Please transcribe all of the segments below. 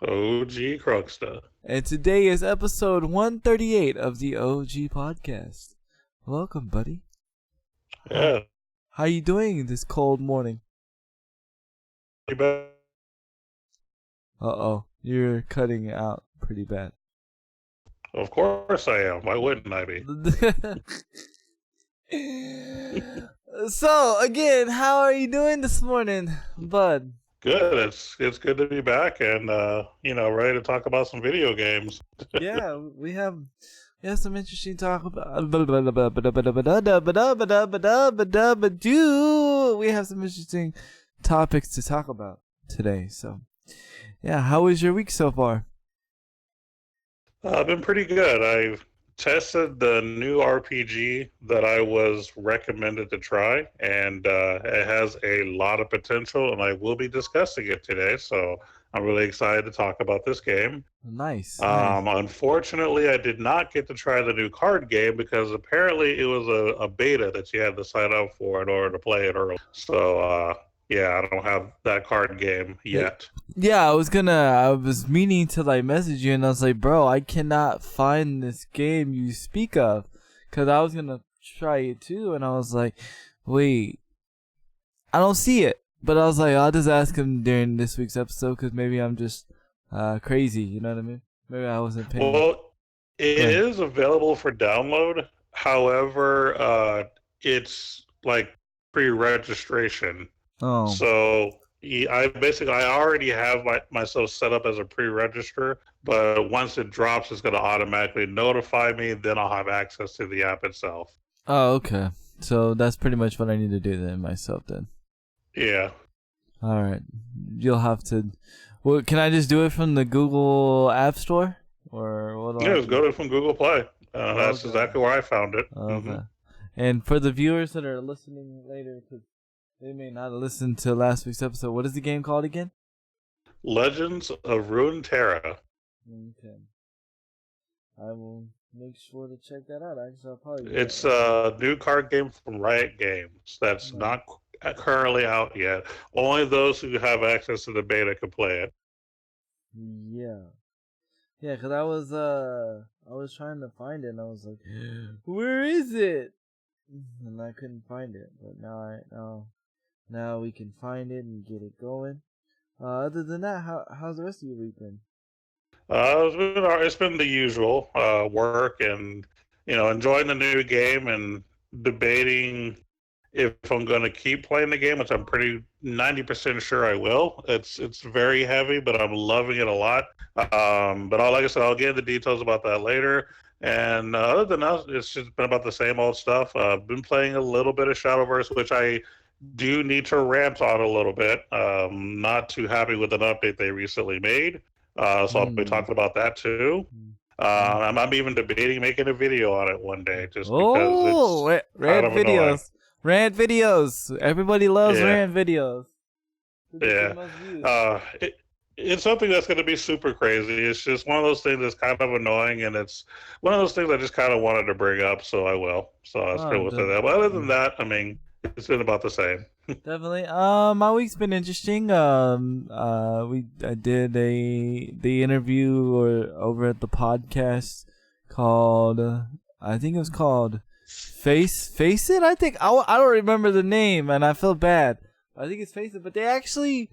OG Krugsta. And today is episode 138 of the OG podcast. Welcome, buddy. Yeah. How you doing this cold morning? Uh-oh, you're cutting out pretty bad. Of course I am. Why wouldn't I be? So, again, how are you doing this morning, bud? Good. It's good to be back and ready to talk about some video games. Yeah, we have some interesting talk about. We have some interesting topics to talk about today. So, yeah, how was your week so far? I've been pretty good. I've tested the new RPG that I was recommended to try, and it has a lot of potential, and I will be discussing it today. So I'm really excited to talk about this game. Nice. Unfortunately, I did not get to try the new card game because apparently it was a beta that you had to sign up for in order to play it early. So, I don't have that card game yet. Yeah, I was meaning to message you, and I was like, bro, I cannot find this game you speak of, because I was gonna try it too, and I was like, wait, I don't see it. But I was like, I'll just ask him during this week's episode, because maybe I'm just crazy, you know what I mean? Maybe I wasn't paying. Well, it is available for download. However, it's like pre-registration. Oh. So I already have myself set up as a pre-register, but once it drops, it's going to automatically notify me. Then I'll have access to the app itself. Oh, okay. So that's pretty much what I need to do then myself then. Yeah. All right. You'll have to. Well, can I just do it from the Google App Store, or what? Yeah, just go to it from Google Play. That's exactly where I found it. Okay. Mm-hmm. And for the viewers that are listening later, because they may not listen to last week's episode, what is the game called again? Legends of Runeterra. Okay. I will make sure to check that out. Actually, I'll probably. It's a new card game from Riot Games that's not currently out yet. Only those who have access to the beta can play it. Yeah, because I was trying to find it, and I was like, where is it? And I couldn't find it, but now we can find it and get it going. Other than that, how's the rest of your week been? It's been the usual work and enjoying the new game and debating if I'm going to keep playing the game, which I'm pretty 90% sure I will. It's very heavy, but I'm loving it a lot. Like I said, I'll get into details about that later. And other than that, it's just been about the same old stuff. I've been playing a little bit of Shadowverse, which I do need to rant on a little bit. Not too happy with an update they recently made. So I'll be talking about that too. I'm even debating making a video on it one day, just because it's rant videos. Rant videos. Everybody loves rant videos. Yeah. It's something that's going to be super crazy. It's just one of those things that's kind of annoying, and it's one of those things I just kind of wanted to bring up, so I will. So that's pretty much that. But other than that, I mean, it's been about the same. Definitely. My week's been interesting. I did the interview over at the podcast called I think it was called Face It. I think I don't remember the name, and I feel bad. I think it's Face It, but they actually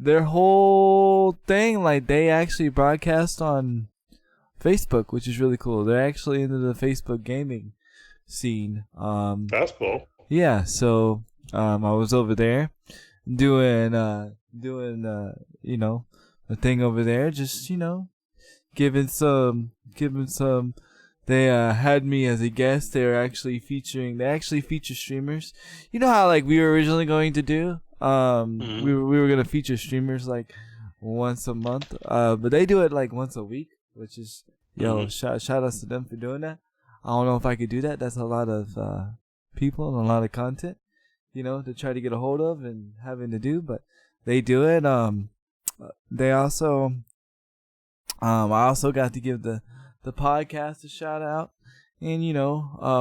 their whole thing, they actually broadcast on Facebook, which is really cool. They're actually into the Facebook gaming scene. That's cool. Yeah, so I was over there doing a thing over there, just giving some. They had me as a guest. They actually feature streamers. You know how we were originally going to do. We were gonna feature streamers once a month. But they do it once a week, which is shout outs to them for doing that. I don't know if I could do that. That's a lot of people and a lot of content, to try to get a hold of and having to do, but they do it. They also, I also got to give the podcast a shout out, and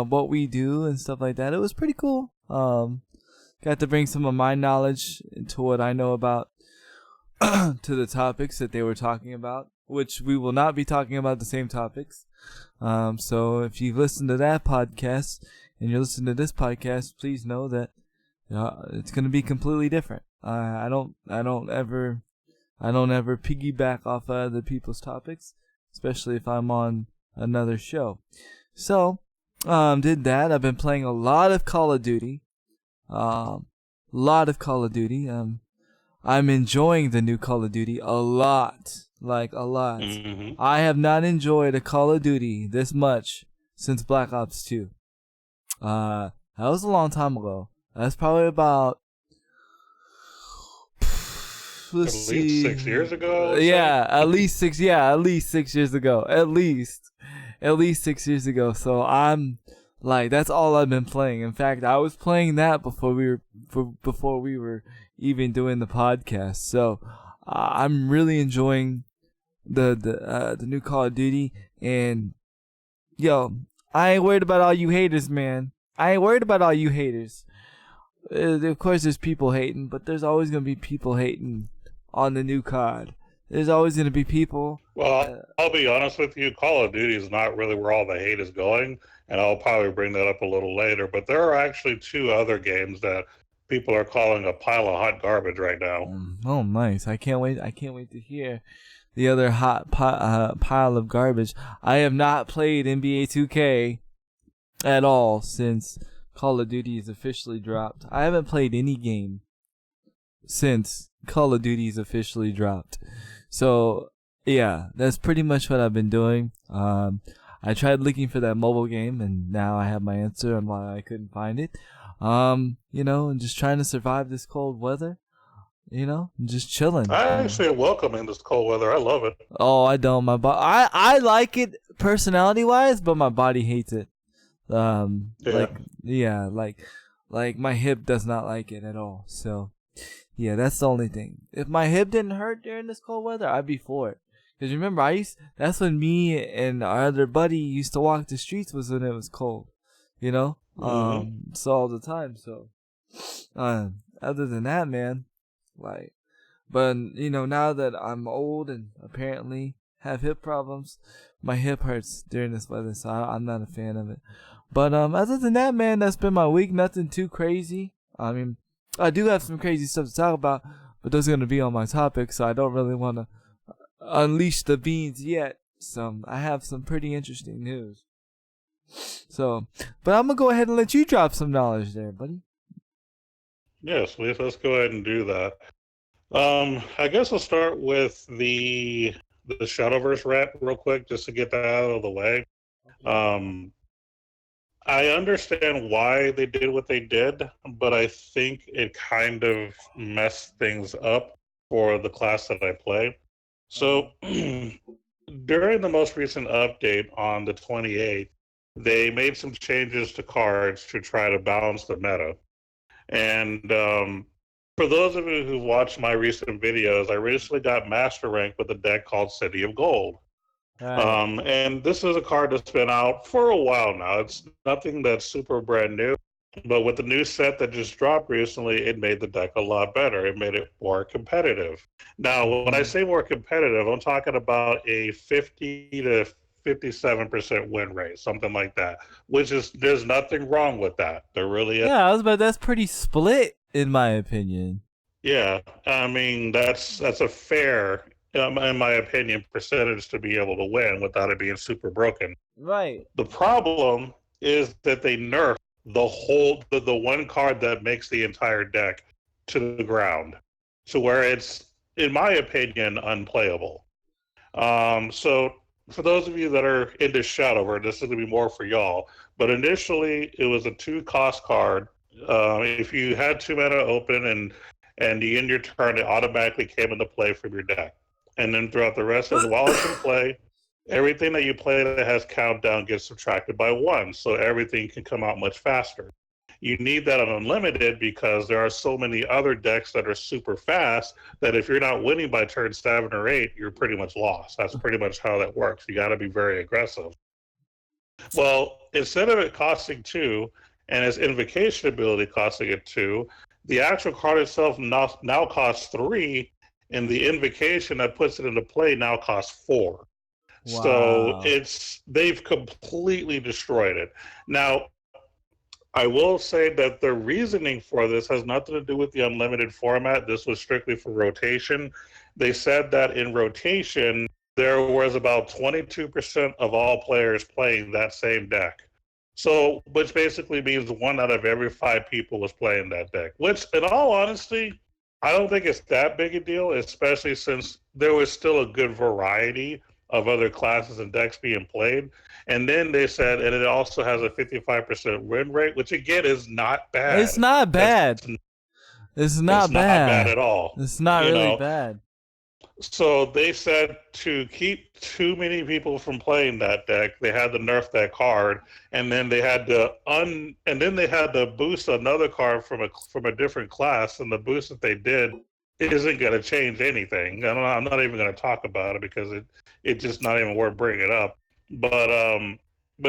what we do and stuff like that. It was pretty cool. Got to bring some of my knowledge into what I know about to the topics that they were talking about, which we will not be talking about the same topics. So if you've listened to that podcast and you're listening to this podcast, please know that it's going to be completely different. I don't ever piggyback off other people's topics, especially if I'm on another show. So, did that. I've been playing a lot of Call of Duty. I'm enjoying the new Call of Duty a lot. Like, a lot. Mm-hmm. I have not enjoyed a Call of Duty this much since Black Ops 2. That was a long time ago. That's probably about... At least 6 years ago? Yeah, at least 6 years ago. At least 6 years ago. So I'm... Like, that's all I've been playing. In fact, I was playing that before we were even doing the podcast. So I'm really enjoying the new Call of Duty. And yo, I ain't worried about all you haters, man. I ain't worried about all you haters. Of course, there's people hating, but there's always gonna be people hating on the new COD. There's always gonna be people. Well, I'll be honest with you. Call of Duty is not really where all the hate is going. And I'll probably bring that up a little later. But there are actually 2 other games that people are calling a pile of hot garbage right now. Oh, nice. I can't wait to hear the other hot pile of garbage. I have not played NBA 2K at all since Call of Duty is officially dropped. I haven't played any game since Call of Duty is officially dropped. So, yeah, that's pretty much what I've been doing. I tried looking for that mobile game, and now I have my answer on why I couldn't find it. And just trying to survive this cold weather. And just chilling. I actually am welcoming this cold weather. I love it. Oh, I don't. I like it personality-wise, but my body hates it. Like my hip does not like it at all. So, yeah, that's the only thing. If my hip didn't hurt during this cold weather, I'd be for it. Because remember, that's when me and our other buddy used to walk the streets, was when it was cold, So all the time. So, other than that, man, but now that I'm old and apparently have hip problems, my hip hurts during this weather, so I'm not a fan of it. But, other than that, man, that's been my week. Nothing too crazy. I mean, I do have some crazy stuff to talk about, but those are going to be on my topic, so I don't really want to unleash the beans yet. I have some pretty interesting news. So, but I'm gonna go ahead and let you drop some knowledge there, buddy. Yes, let's go ahead and do that. I guess I'll start with the Shadowverse rant real quick, just to get that out of the way. I understand why they did what they did, but I think it kind of messed things up for the class that I play. So during the most recent update on the 28th, they made some changes to cards to try to balance the meta. And for those of you who've watched my recent videos, I recently got master rank with a deck called City of Gold. Right. And this is a card that's been out for a while now. It's nothing that's super brand new. But with the new set that just dropped recently, it made the deck a lot better. It made it more competitive. Now, when I say more competitive, I'm talking about a 50 to 57% win rate, something like that. There's nothing wrong with that. There really is. Yeah, that's pretty split, in my opinion. Yeah, I mean that's a fair, in my opinion, percentage to be able to win without it being super broken. Right. The problem is that they nerfed the one card that makes the entire deck to the ground, to where it's, in my opinion, unplayable. So for those of you that are into Shadowverse, this is going to be more for y'all. But initially, it was a 2-cost card. If you had 2 mana open and you end your turn, it automatically came into play from your deck. And then throughout the rest of the while it's in play, everything that you play that has countdown gets subtracted by 1, so everything can come out much faster. You need that on Unlimited because there are so many other decks that are super fast that if you're not winning by turn 7 or 8, you're pretty much lost. That's pretty much how that works. You got to be very aggressive. Well, instead of it costing 2 and its invocation ability costing it 2, the actual card itself now costs 3, and the invocation that puts it into play now costs 4. So Wow. they've completely destroyed it. Now, I will say that the reasoning for this has nothing to do with the unlimited format. This was strictly for rotation. They said that in rotation, there was about 22% of all players playing that same deck. So, which basically means 1 out of every 5 people was playing that deck, which, in all honesty, I don't think it's that big a deal, especially since there was still a good variety of other classes and decks being played. And then they said, and it also has a 55% win rate, which again is not It's bad. not That's bad. It's it's not not bad bad. at all. It's not You really know, bad. so they said to keep too many people from playing that deck, they had to nerf that card, and then they had to boost another card from a different class, and the boost that they did isn't going to change anything. I'm not even going to talk about it because it's just not even worth bringing up. But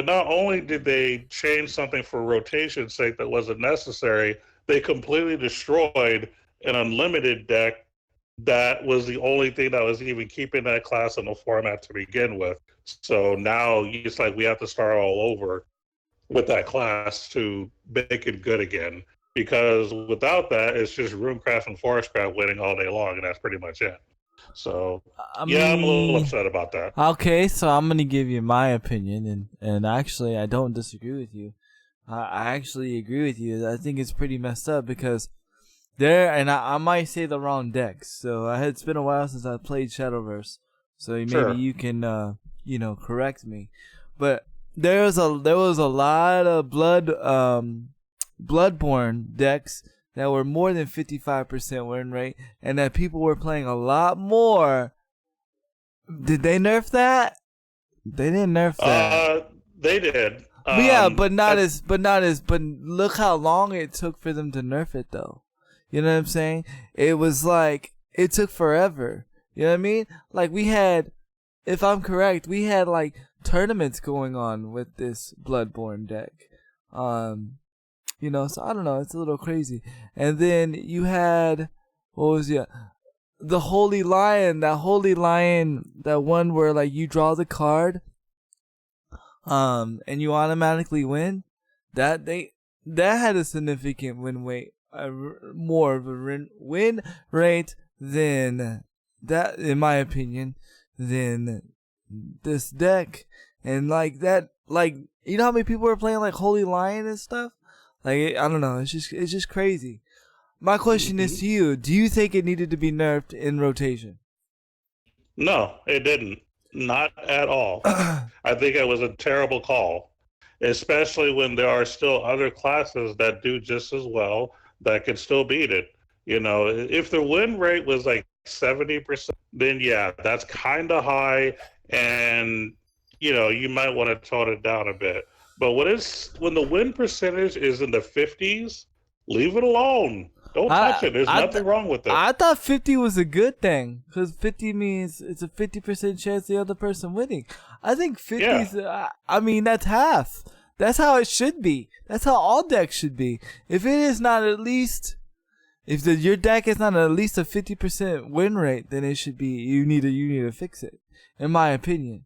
not only did they change something for rotation's sake that wasn't necessary, they completely destroyed an unlimited deck that was the only thing that was even keeping that class in the format to begin with. So now it's like we have to start all over with that class to make it good again. Because without that, it's just Runecraft and Forestcraft winning all day long, and that's pretty much it. So I yeah, I'm a little mean, upset about that. okay, so I'm gonna give you my opinion, and actually, I don't disagree with you. I actually agree with you. I think it's pretty messed up because I might say the wrong decks. So it's been a while since I played Shadowverse, so maybe Sure. you can correct me. But there was a lot of Bloodborne decks that were more than 55% win rate, and that people were playing a lot more. Did they nerf that? They didn't nerf that. They did. But yeah, but look how long it took for them to nerf it though. You know what I'm saying? It was like it took forever. You know what I mean? Like we had, if I'm correct, we had like tournaments going on with this Bloodborne deck. So I don't know, it's a little crazy. And then you had, what was it? The Holy Lion, that one where like you draw the card, and you automatically win. That had a significant win rate, more of a win rate than that, in my opinion, than this deck. And like that, like you know how many people are playing like Holy Lion and stuff. Like I don't know, it's just crazy. My question is to you: do you think it needed to be nerfed in rotation? No, it didn't. Not at all. I think it was a terrible call, especially when there are still other classes that do just as well that could still beat it. If the win rate was like 70%, then yeah, that's kind of high, and you might want to tone it down a bit. But when the win percentage is in the 50s, leave it alone. Don't touch it. There's nothing wrong with it. I thought 50 was a good thing because 50 means it's a 50% chance the other person winning. I think 50 is, I mean, that's half. That's how it should be. That's how all decks should be. If it is not at least, your deck is not at least a 50% win rate, then it should be, you need to fix it. In my opinion.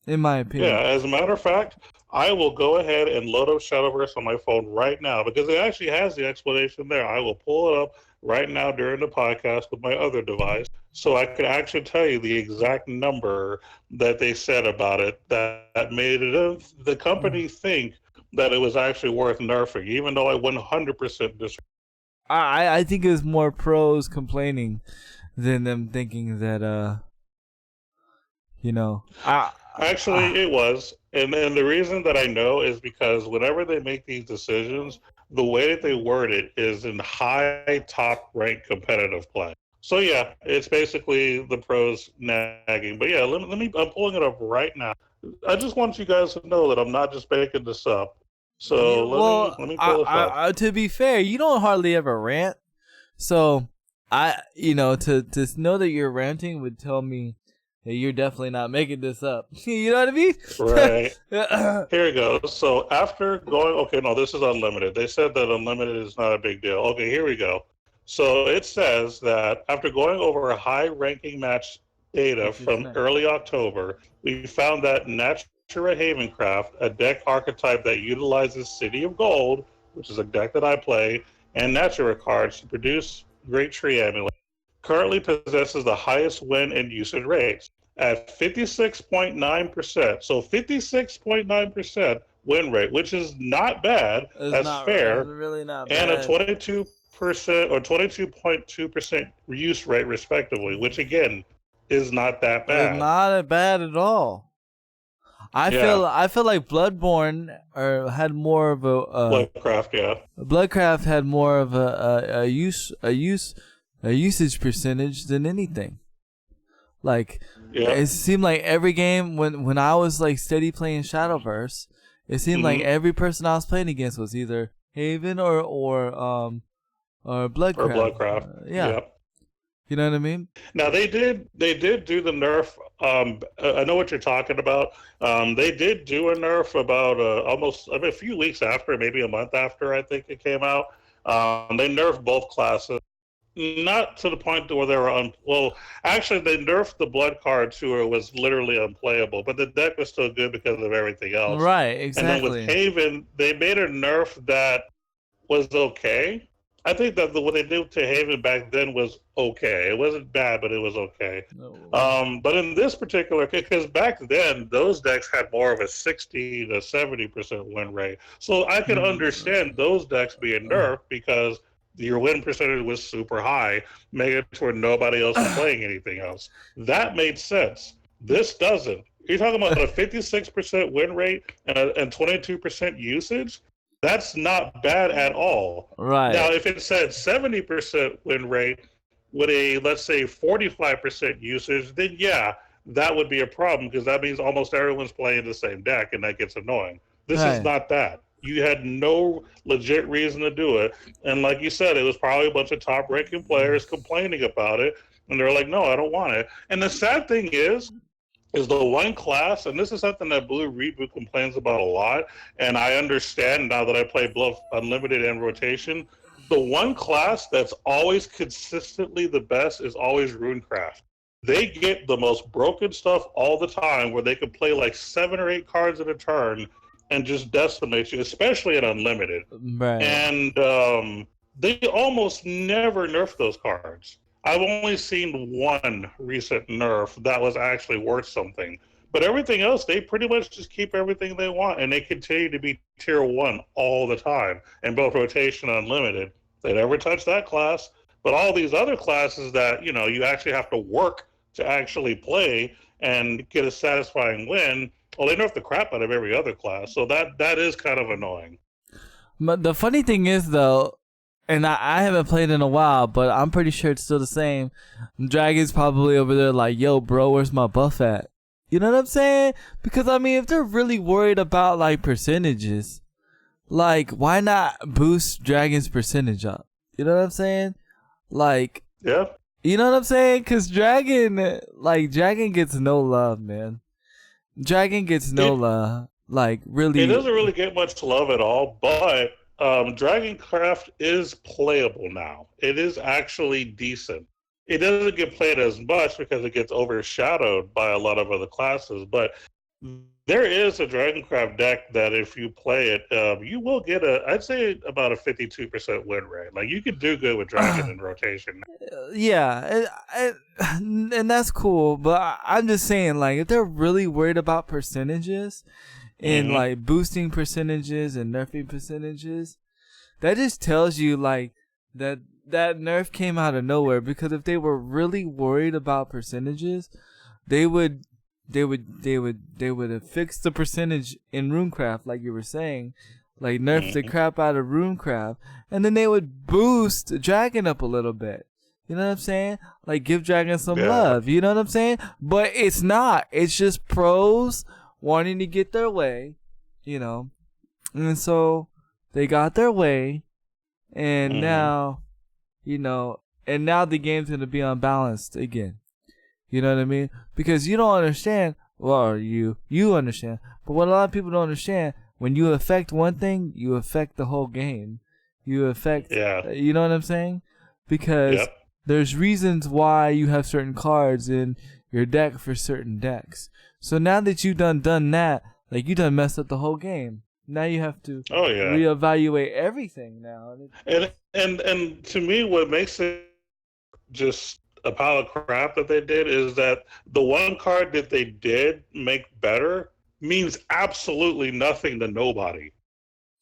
Yeah, as a matter of fact, I will go ahead and load up Shadowverse on my phone right now because it actually has the explanation there. I will pull it up right now during the podcast with my other device so I could actually tell you the exact number that they said about it that made the company think that it was actually worth nerfing, even though I 100% disagree. I think it was more pros complaining than them thinking that, Actually, it was. And the reason that I know is because whenever they make these decisions, the way that they word it is in high top ranked competitive play. So yeah, it's basically the pros nagging. But yeah, I'm pulling it up right now. I just want you guys to know that I'm not just making this up. So let me pull this up. To be fair, you don't hardly ever rant. So to know that you're ranting would tell me that you're definitely not making this up. You know what I mean? Right. Here we go. So after going, okay, no, this is unlimited. They said that unlimited is not a big deal. Okay, here we go. So it says that after going over a high-ranking match data Which is from nice. early October, we found that Natura Havencraft, a deck archetype that utilizes City of Gold, which is a deck that I play, and Natura cards to produce Great Tree Amulet, currently possesses the highest win and usage rates at 56.9%. So 56.9% win rate, which is not bad. It's That's not. It's fair, really not and a bad. 22% or 22.2% use rate, respectively, which again is not that It's bad. not bad at all. Yeah, I feel like Bloodborne or had more of Lovecraft, yeah. Bloodcraft had more of a usage percentage than anything. Like Yeah. it seemed like every game when I was like steady playing Shadowverse, it seemed like Hmm. every person I was playing against was either Haven or Or Bloodcraft. Bloodcraft. Yeah, Yep. you know what I mean? Now they did do the nerf. I know what you're talking about. They did do a nerf about almost I mean, a few weeks after, maybe a month after I think it came out. They nerfed both classes. Not to the point to where they were well. Actually, they nerfed the blood card to where it was literally unplayable, but the deck was still good because of everything else. Right, And then with exactly. Haven, they made a nerf that was okay. I think that what they did to Haven back then was okay. It wasn't bad, but it was okay. No. But in this particular, because back then those decks had more of a 60 to 70% win rate, so I could understand those decks being nerfed because your win percentage was super high, making it to where nobody else was playing anything else. That made sense. This doesn't. You're talking about a 56% win rate and 22% usage. That's not bad at all. Now, Right. if it said 70% win rate with a, let's say, 45% usage, then yeah, that would be a problem because that means almost everyone's playing the same deck and that gets annoying. This is Right. not that. You had no legit reason to do it. And like you said, it was probably a bunch of top ranking players complaining about it. And they're like, no, I don't want it. And the sad thing is the one class, and this is something that Blue Reboot complains about a lot, and I understand now that I play Bluff Unlimited and Rotation. The one class that's always consistently the best is always Runecraft. They get the most broken stuff all the time where they can play like 7 or 8 cards in a turn and just decimate you, especially at Unlimited. Right. And they almost never nerf those cards. I've only seen one recent nerf that was actually worth something. But everything else, they pretty much just keep everything they want, and they continue to be tier 1 all the time in both Rotation and Unlimited. They never touch that class. But all these other classes that, you actually have to work to actually play and get a satisfying win, well, they nerf the crap out of every other class. So that is kind of annoying. But the funny thing is, though, and I haven't played in a while, but I'm pretty sure it's still the same. Dragon's probably over there like, yo, bro, where's my buff at? You know what I'm saying? Because, I mean, if they're really worried about, like, percentages, like, why not boost Dragon's percentage up? You know what I'm saying? Like, Yeah. you know what I'm saying? Because Dragon gets no love, man. Dragon gets no It love. Like, It really. doesn't really get much love at all, but Dragoncraft is playable now. It is actually decent. It doesn't get played as much because it gets overshadowed by a lot of other classes, but there is a Dragoncraft deck that if you play it, you will get I'd say about a 52% win rate. Like you could do good with Dragon in rotation. Yeah, and that's cool. But I'm just saying, like, if they're really worried about percentages and Hmm. like boosting percentages and nerfing percentages, that just tells you like that nerf came out of nowhere. Because if they were really worried about percentages, they would have fixed the percentage in Runecraft, like you were saying, like nerf the Hmm. crap out of Runecraft, and then they would boost Dragon up a little bit. You know what I'm saying? Like give Dragon some Yeah. love. You know what I'm saying? But it's not. It's just pros wanting to get their way. You know, and so they got their way, and Hmm. now, and now the game's gonna be unbalanced again. You know what I mean? Because you don't understand. Well, you understand. But what a lot of people don't understand, when you affect one thing, you affect the whole game. You affect. Yeah. You know what I'm saying? because Yep. there's reasons why you have certain cards in your deck for certain decks. So now that you done that, like you done messed up the whole game. Now you have to Oh yeah. reevaluate everything now. And to me, what makes it just a pile of crap that they did is that the one card that they did make better means absolutely nothing to nobody.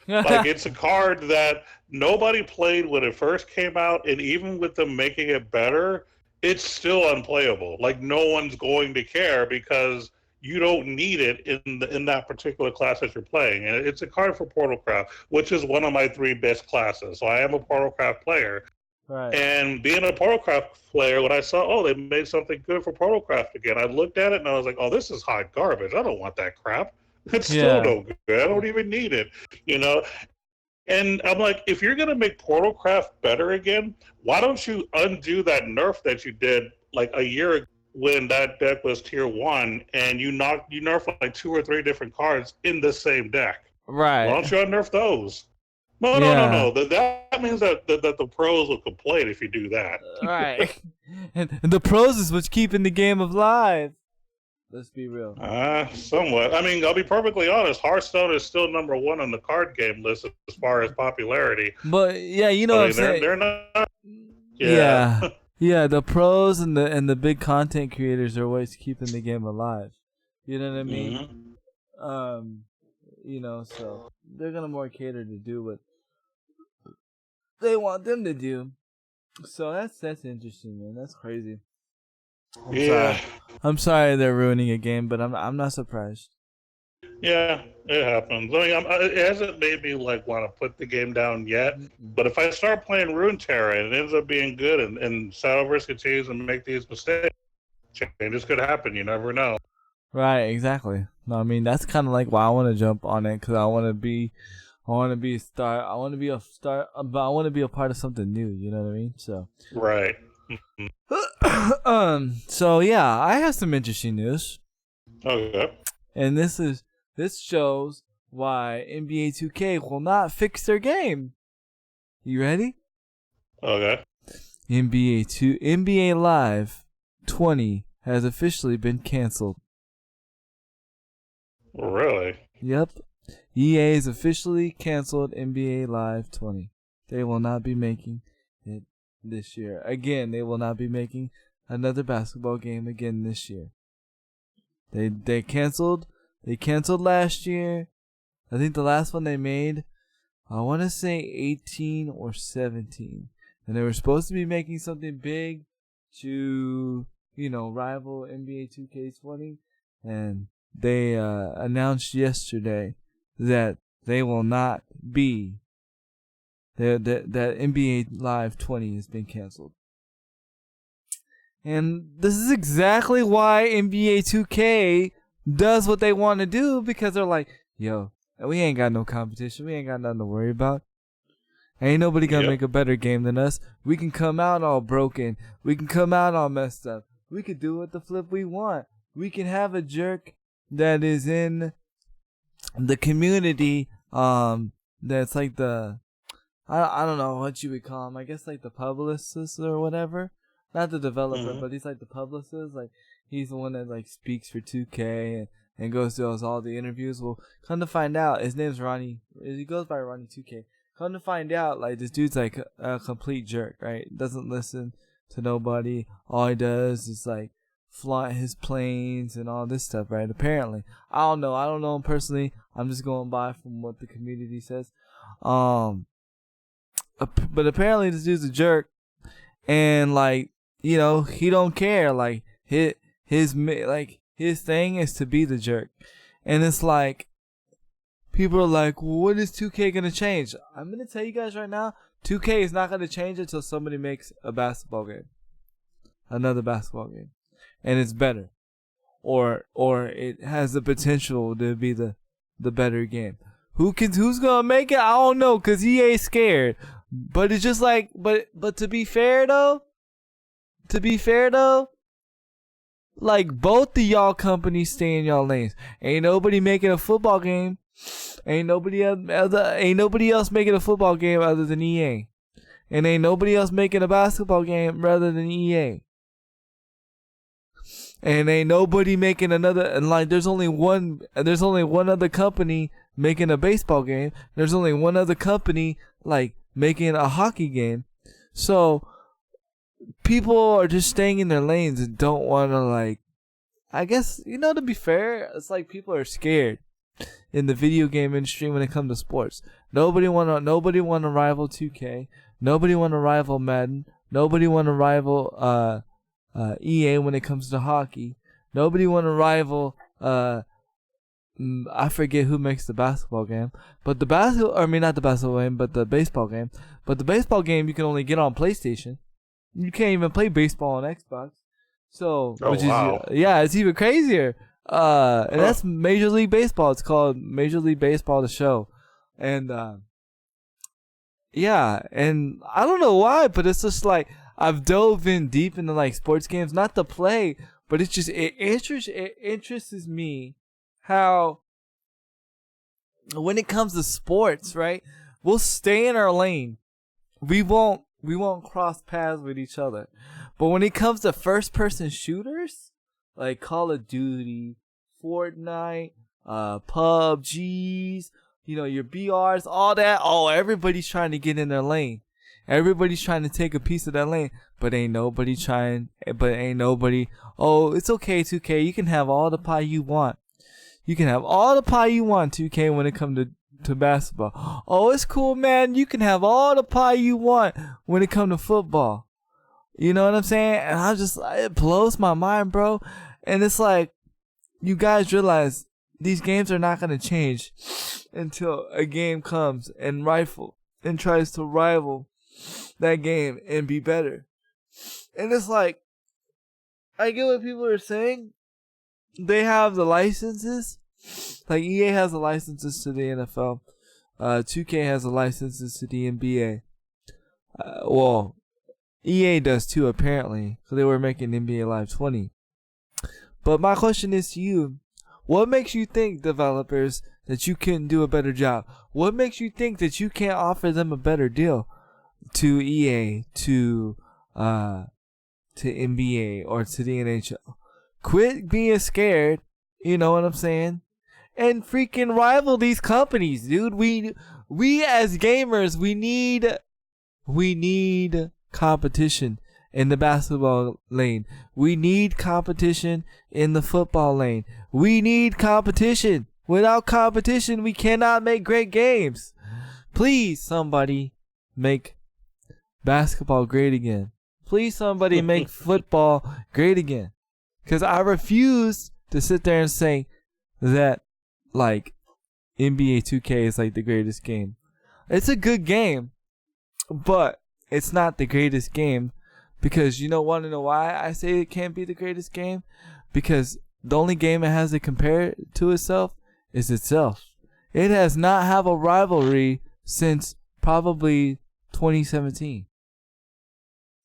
Like, it's a card that nobody played when it first came out, and even with them making it better, it's still unplayable. Like, no one's going to care because you don't need it in that particular class that you're playing. And it's a card for Portalcraft, which is one of my 3 best classes. So I am a Portalcraft player. Right. And being a Portalcraft player, when I saw, oh, they made something good for Portalcraft again, I looked at it and I was like, oh, this is hot garbage. I don't want that crap. It's still no good. I don't even need it, you know? And I'm like, if you're going to make Portalcraft better again, why don't you undo that nerf that you did like a year ago when that deck was tier 1 and you nerf like 2 or 3 different cards in the same deck? Right. Why don't you unnerf those? No. That means that the pros will complain if you do that. Right. And the pros is what's keeping the game alive. Let's be real. Somewhat. I mean, I'll be perfectly honest. Hearthstone is still number 1 on the card game list as far as popularity. But yeah, you know what I'm saying. They're not. Yeah. Yeah, the pros and the big content creators are what's keeping the game alive. You know what I mean? Mm-hmm. You know, so they're gonna more cater to do what they want them to do. So that's interesting, man. That's crazy. I'm sorry they're ruining a game, but I'm not surprised. Yeah, it happens. I mean, it hasn't made me like want to put the game down yet. But if I start playing Runeterra and it ends up being good, and Shadowverse continues to make these mistakes, changes could happen. You never know. Right, exactly. No, I mean that's kind of like why I want to jump on it, because I want to be a star. I want to be a star, but I want to be a part of something new. You know what I mean? So right. So yeah, I have some interesting news. Okay. And this shows why NBA 2K will not fix their game. You ready? Okay. NBA Live 20 has officially been canceled. Really? Yep. EA has officially canceled NBA Live 20. They will not be making it this year. Again, they will not be making another basketball game again this year. They canceled last year. I think the last one they made, I want to say 18 or 17. And they were supposed to be making something big to, rival NBA 2K20. And they announced yesterday that they will not be, that NBA Live 20 has been canceled. And this is exactly why NBA 2K does what they want to do, because they're like, yo, we ain't got no competition. We ain't got nothing to worry about. Ain't nobody gonna make a better game than us. We can come out all broken. We can come out all messed up. We can do what the flip we want. We can have a jerk that is in the community, that's like the, I don't know what you would call him. I guess like the publicist or whatever. Not the developer, but he's like the publicist. Like, he's the one that like speaks for 2K and goes to all the interviews. Well, come to find out, his name's Ronnie. He goes by Ronnie 2K. Come to find out, like, this dude's like a complete jerk, right? Doesn't listen to nobody. All he does is like flaunt his planes and all this stuff, right? Apparently, I don't know him personally. I'm just going by from what the community says. But apparently this dude's a jerk, and like, he don't care. Like, his thing is to be the jerk, and it's like, people are like, well, when is 2K gonna change? I'm gonna tell you guys right now, 2K is not gonna change until somebody makes a basketball game, another basketball game, and it's better, or it has the potential to be the better game. Who's gonna make it? I don't know, cause EA scared. But it's just like, but to be fair though, like, both of y'all companies stay in y'all lanes. Ain't nobody making a football game. Ain't nobody else making a football game other than EA. and ain't nobody else making a basketball game rather than EA. And ain't nobody making another, and like there's only one other company making a baseball game. There's only one other company like making a hockey game. So people are just staying in their lanes and don't want to, like, I guess, to be fair, it's like people are scared in the video game industry when it comes to sports. Nobody want to rival 2K. Nobody want to rival Madden. Nobody want to rival EA when it comes to hockey. Nobody want to rival I forget who makes the basketball game, but not the basketball game, but the baseball game. But the baseball game you can only get on PlayStation. You can't even play baseball on Xbox. So, it's even crazier. And that's Major League Baseball. It's called Major League Baseball, the show. And and I don't know why, but it's just like I've dove in deep into like sports games, not to play, but it's just it interests me how when it comes to sports, right? We'll stay in our lane. We won't cross paths with each other. But when it comes to first person shooters, like Call of Duty, Fortnite, PUBGs, your BRs, all that, everybody's trying to get in their lane. Everybody's trying to take a piece of that lane, but ain't nobody, it's okay, 2K, you can have all the pie you want. You can have all the pie you want, 2K, when it comes to basketball. Oh, it's cool, man. You can have all the pie you want when it comes to football. You know what I'm saying? And it blows my mind, bro. And it's like, you guys realize these games are not going to change until a game comes and tries to rival that game and be better. And it's like, I get what people are saying. They have the licenses. Like EA has the licenses to the NFL. 2K has the licenses to the NBA. EA does too, apparently, because they were making NBA Live 20. But my question is to you, what makes you think, developers, that you couldn't do a better job? What makes you think that you can't offer them a better deal to EA, to NBA, or to the NHL? Quit being scared, you know what I'm saying? And freaking rival these companies, dude. We as gamers, we need competition in the basketball lane. We need competition in the football lane. We need competition. Without competition, we cannot make great games. Please, somebody, make basketball great again. Please, somebody, make football great again. Because I refuse to sit there and say that, like, NBA 2K is like the greatest game. It's a good game, but it's not the greatest game. Because want to know why I say it can't be the greatest game? Because the only game it has to compare to itself is itself. It has not have a rivalry since probably 2017.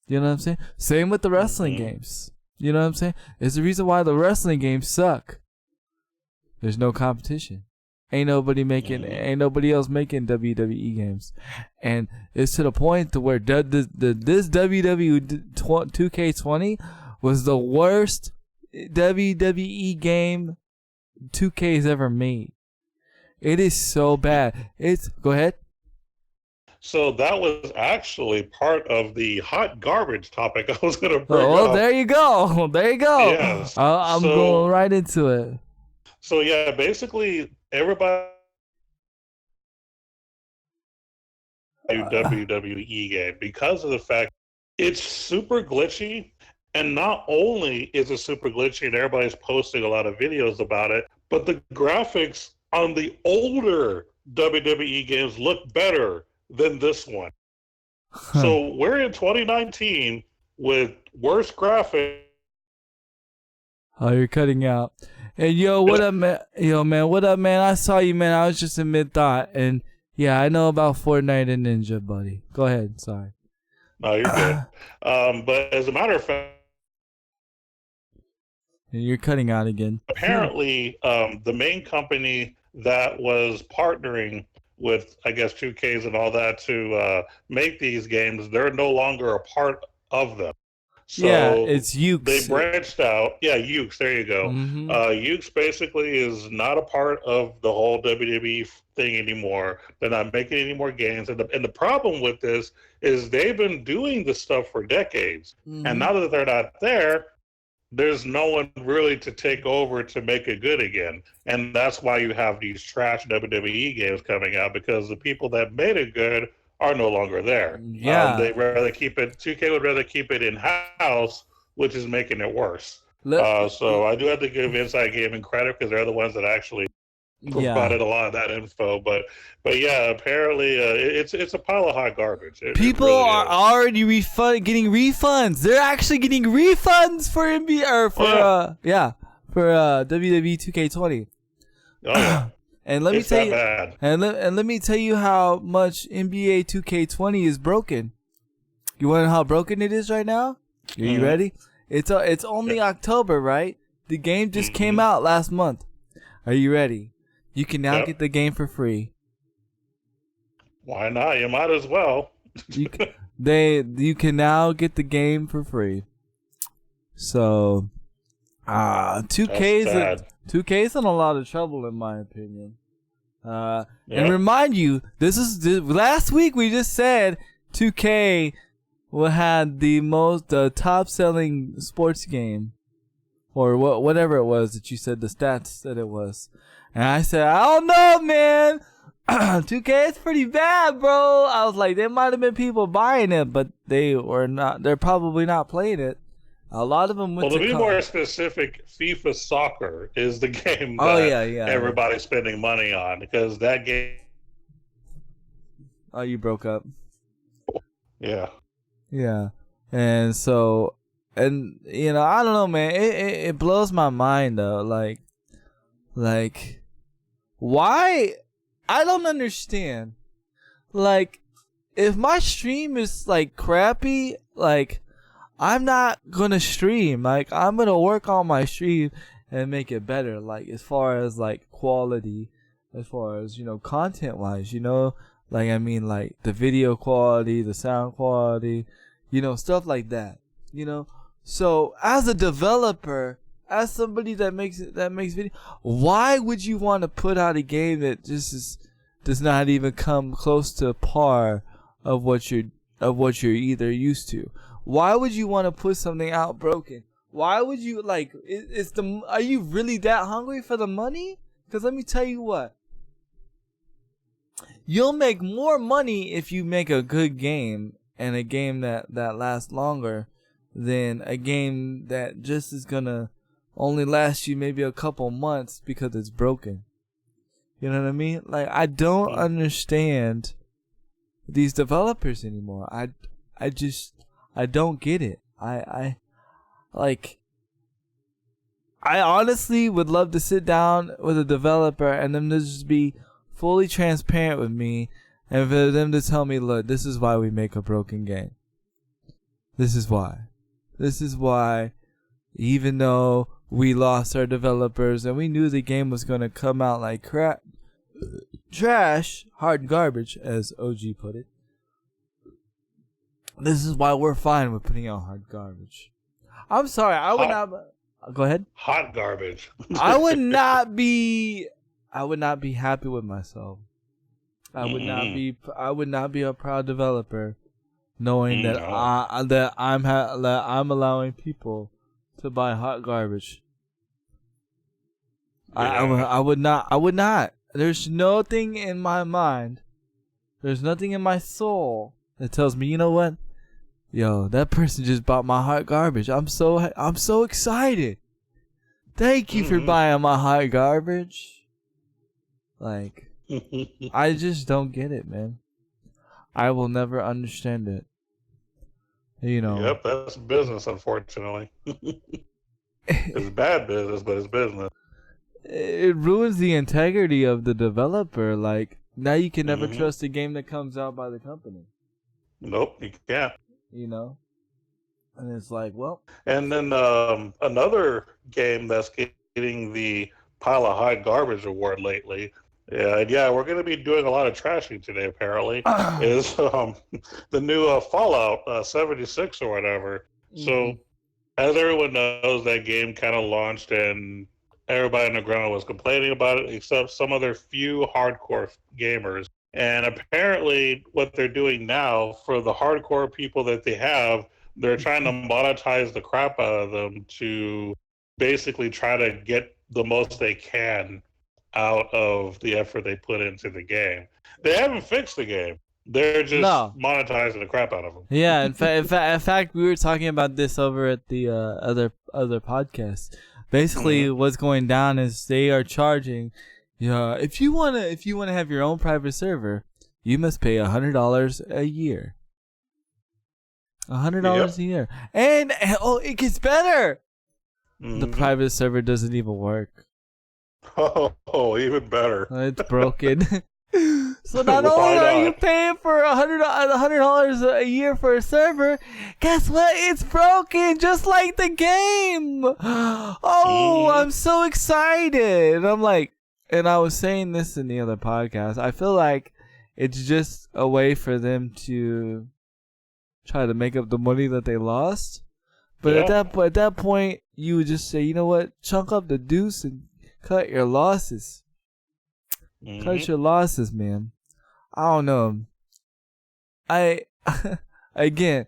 You know what I'm saying? Same with the wrestling games. You know what I'm saying? It's the reason why the wrestling games suck. There's no competition. Ain't nobody else making WWE games. And it's to the point to where this WWE 2K20 was the worst WWE game 2K's ever made. It is so bad. Go ahead. So that was actually part of the hot garbage topic I was going to bring up. Oh, there you go. There you go. Yes. I'm going right into it. So, yeah, basically, everybody WWE game because of the fact it's super glitchy. And not only is it super glitchy and everybody's posting a lot of videos about it, but the graphics on the older WWE games look better than this one. So we're in 2019 with worse graphics. Oh, you're cutting out. Hey, yo, what up, man? What up, man? I saw you, man. I was just in mid-thought. And, yeah, I know about Fortnite and Ninja, buddy. Go ahead. Sorry. No, you're good. But as a matter of fact, you're cutting out again. Apparently, the main company that was partnering with I guess 2Ks and all that to make these games, they're no longer a part of them. Yeah, So it's they Ukes. branched out. Yeah, Ukes. There you go. Mm-hmm. Ukes basically is not a part of the whole WWE thing anymore. They're not making any more games, and the problem with this is they've been doing this stuff for decades, and Mm-hmm. now that they're not there, there's no one really to take over to make it good again. And that's why you have these trash WWE games coming out because the people that made it good are no longer there. Yeah. They rather keep it. 2K would rather keep it in house, which is making it worse. Let, So I do have to give Inside Gaming credit because they're the ones that actually yeah. provided a lot of that info. But yeah, apparently it's a pile of hot garbage. It People really are is. already getting refunds. They're actually getting refunds for NBA or for Oh yeah. for WWE 2K20. Oh yeah. And let me It's tell that you, bad. and let me tell you how much NBA 2K20 is broken. You want to know how broken it is right now? Are you Mm-hmm. ready? It's only Yeah. October, right? The game just came Mm-hmm. out last month. Are you ready? You can now Yep. get the game for free. Why not? You might as well. You you can now get the game for free. So, 2K That's sad. 2K is in a lot of trouble in my opinion. And Yep. remind you, last week we just said 2K had the top selling sports game, or whatever it was that you said the stats said it was, and I said I don't know, man. 2K is pretty bad, bro. I was like, there might have been people buying it, but they were not. They're probably not playing it. A lot of them went Well, to to. be more specific, FIFA Soccer is the game Oh that yeah, yeah. everybody's spending money on because that game. Oh, you broke up. Yeah. Yeah, and so, and I don't know, man. It blows my mind though. Like, why? I don't understand. Like, if my stream is like crappy, like, I'm not gonna stream. Like, I'm gonna work on my stream and make it better. Like, as far as like quality, as far as content wise, like I mean, like the video quality, the sound quality, stuff like that. So as a developer, as somebody that makes video, why would you want to put out a game that does not even come close to par of what you're either used to? Why would you want to put something out broken? Why would you are you really that hungry for the money? Because let me tell you what, you'll make more money if you make a good game and a game that lasts longer than a game that just is gonna only last you maybe a couple months because it's broken. You know what I mean? Like, I don't understand these developers anymore. I don't get it. I honestly would love to sit down with a developer and them to just be fully transparent with me and for them to tell me, look, this is why we make a broken game. This is why. This is why, even though we lost our developers and we knew the game was going to come out like crap, trash, hard garbage, as OG put it, this is why we're fine with putting out hard garbage. I'm sorry, I would not. Go ahead. Hot garbage. I would not be happy with myself. I would not be a proud developer knowing that I'm allowing people to buy hot garbage. Yeah. I would not. There's nothing in my mind. There's nothing in my soul that tells me, you know what? Yo, that person just bought my hot garbage. I'm so excited. Thank you for buying my hot garbage. Like, I just don't get it, man. I will never understand it. Yep, that's business, unfortunately. It's bad business, but it's business. It ruins the integrity of the developer. Like, now you can never trust a game that comes out by the company. Nope, you can't. And it's like, well. And then another game that's getting the pile of hot garbage award lately Yeah, we're going to be doing a lot of trashing today. Apparently, is the new Fallout 76 or whatever. So, Mhm. as everyone knows, that game kind of launched, and everybody on the ground was complaining about it, except some other few hardcore gamers. And apparently, what they're doing now for the hardcore people that they have, they're trying to monetize the crap out of them to basically try to get the most they can out of the effort they put into the game. They haven't fixed the game. They're just No. monetizing the crap out of them. Yeah, in fact, we were talking about this over at the other podcast. Basically, Mhm. what's going down is they are charging. Yeah, if you wanna have your own private server, you must pay $100 a year. $100 Yep. a year, and oh, it gets better. The Hmm. private server doesn't even work. Oh, even better. It's broken. So not only Why are you not? paying for $100 a year for a server, guess what? It's broken, just like the game. Oh, Hmm. I'm so excited. I'm like, and I was saying this in the other podcast. I feel like it's just a way for them to try to make up the money that they lost. But Yeah. at that point, you would just say, you know what? Chunk up the deuce and cut your losses. Cut Hmm. your losses, man. I don't know. I again,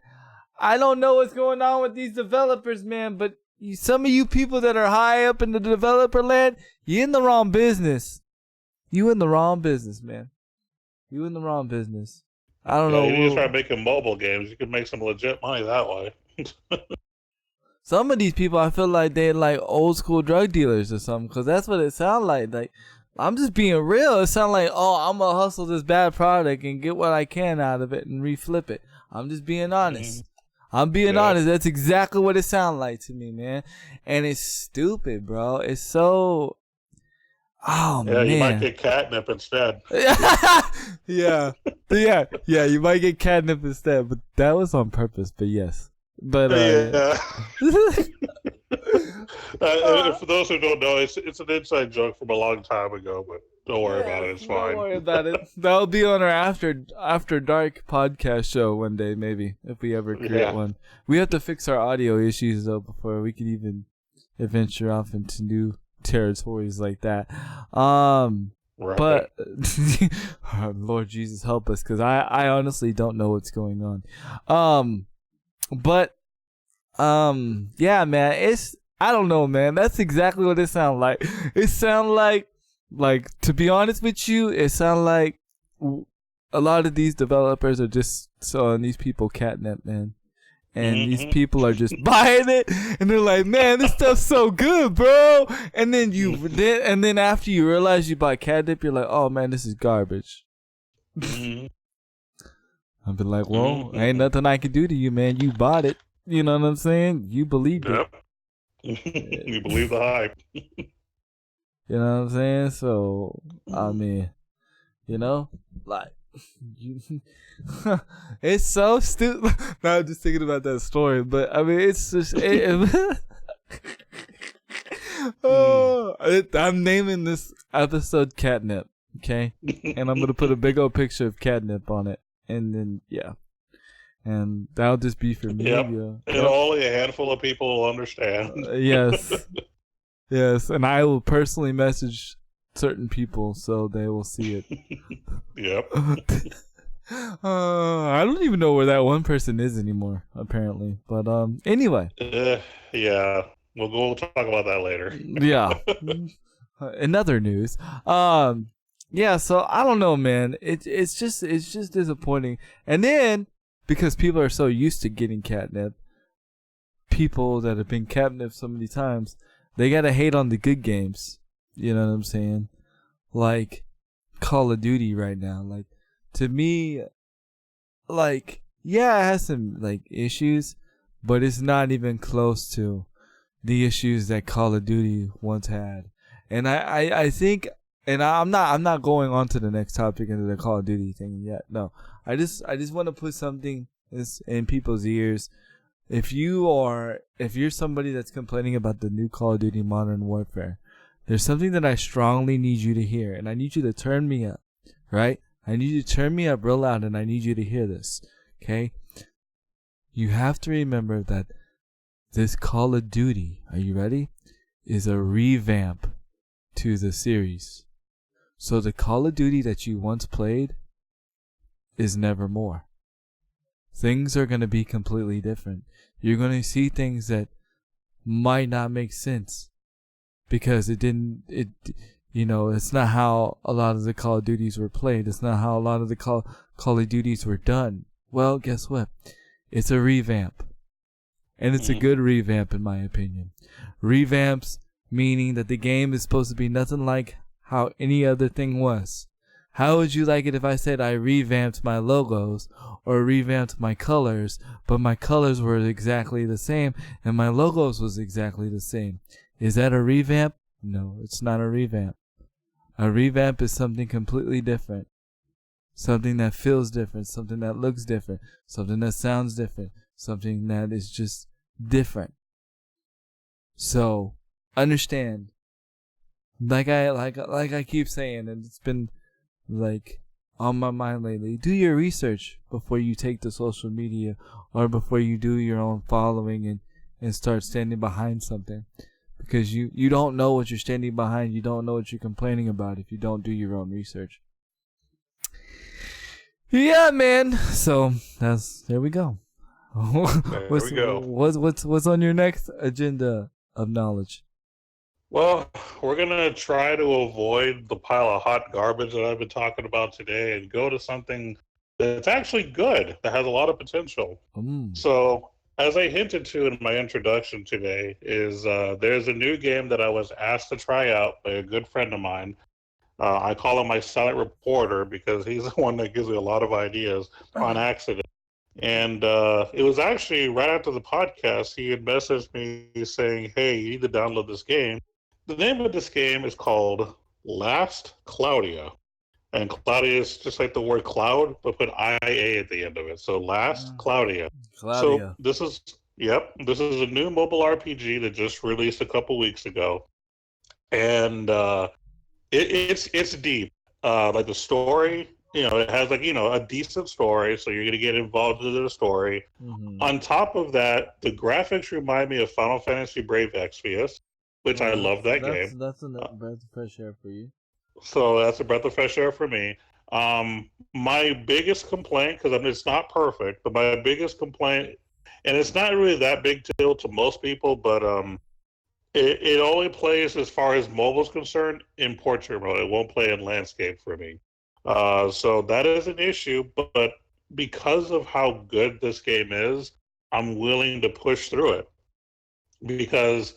I don't know what's going on with these developers, man. But some of you people that are high up in the developer land, you in the wrong business. You in the wrong business, man. You in the wrong business. I don't Yeah, know. you need to start making mobile games. You can make some legit money that way. Some of these people, I feel like they're like old school drug dealers or something, because that's what it sounds like. Like, I'm just being real. It sounds like, oh, I'm gonna hustle this bad product and get what I can out of it and reflip it. I'm just being Hmm. honest. I'm being Yeah. honest. That's exactly what it sounds like to me, man. And it's stupid, bro. It's so. Oh Yeah, you might man. get catnip instead. Yeah. Yeah. You might get catnip instead, but that was on purpose. But yes. But Yeah. yeah. And for those who don't know, it's an inside joke from a long time ago, but don't worry about it. Yes, It's don't fine. worry about it. That'll be on our after dark podcast show one day, maybe, if we ever create Yeah. one. We have to fix our audio issues though before we can even venture off into new territories like that. Right. But Lord Jesus help us, because I honestly don't know what's going on. But yeah, man, I don't know, man. That's exactly what it sounds like. It sounds like, to be honest with you, it sounds like a lot of these developers are just selling these people catnip, man. And these Hmm. people are just buying it, and they're like, "Man, this stuff's so good, bro." And then then after you realize you buy catnip, you're like, "Oh man, this is garbage." Hmm. I've been like, "Well, Hmm. ain't nothing I can do to you, man. You bought it. You know what I'm saying? You believed it." Yep. You believe the hype. You know what I'm saying? So, I mean, you know, like, you, it's so stupid. Now I'm just thinking about that story, but I mean, it's just. I'm naming this episode Catnip, okay? And I'm gonna put a big old picture of Catnip on it, and then yeah, and that'll just be for me. Yep. Yeah. And only a handful of people will understand. Yes. Yes, and I will personally message certain people so they will see it. Yep. I don't even know where that one person is anymore, apparently. But anyway, Yeah. We'll talk about that later. yeah. In other news, yeah. So I don't know, man. It's just disappointing. And then because people are so used to getting catnip, people that have been catnip so many times, they gotta hate on the good games. You know what I'm saying? Like Call of Duty right now. Like, to me, like, yeah, it has some like issues, but it's not even close to the issues that Call of Duty once had. And I think, and I'm not going on to the next topic into the Call of Duty thing yet. No. I just want to put something in people's ears. If you're somebody that's complaining about the new Call of Duty Modern Warfare, there's something that I strongly need you to hear, and I need you to turn me up, right? I need you to turn me up real loud, and I need you to hear this, okay? You have to remember that this Call of Duty, are you ready, is a revamp to the series. So the Call of Duty that you once played is never more. Things are going to be completely different. You're going to see things that might not make sense because it's not how a lot of the Call of Duties were played. It's not how a lot of the Call of Duties were done. Well, guess what? It's a revamp. And it's a good revamp in my opinion. Revamps meaning that the game is supposed to be nothing like how any other thing was. How would you like it if I said I revamped my logos or revamped my colors, but my colors were exactly the same and my logos was exactly the same? Is that a revamp? No, it's not a revamp. A revamp is something completely different. Something that feels different, something that looks different, something that sounds different, something that is just different. So, understand. Like I keep saying, and it's been like on my mind lately, do your research before you take to social media or before you do your own following and start standing behind something. Because you don't know what you're standing behind, you don't know what you're complaining about if you don't do your own research. Yeah, man. So there we go. What's on your next agenda of knowledge? Well, we're going to try to avoid the pile of hot garbage that I've been talking about today and go to something that's actually good, that has a lot of potential. So, as I hinted to in my introduction today, is there's a new game that I was asked to try out by a good friend of mine. I call him my silent reporter because he's the one that gives me a lot of ideas on accident. And it was actually right after the podcast, he had messaged me saying, hey, you need to download this game. The name of this game is called Last Claudia. And Claudia is just like the word cloud, but put IA at the end of it. So Last Claudia. So this is a new mobile RPG that just released a couple weeks ago. And it's deep. Like the story, it has a decent story, so you're gonna get involved in the story. On top of that, the graphics remind me of Final Fantasy Brave Exvius, which I love that game. That's a breath of fresh air for you. So that's a breath of fresh air for me. My biggest complaint, because it's not perfect, but my biggest complaint, and it's not really that big deal to most people, but it only plays, as far as mobile's concerned, in portrait mode. It won't play in landscape for me. So that is an issue, but because of how good this game is, I'm willing to push through it. Because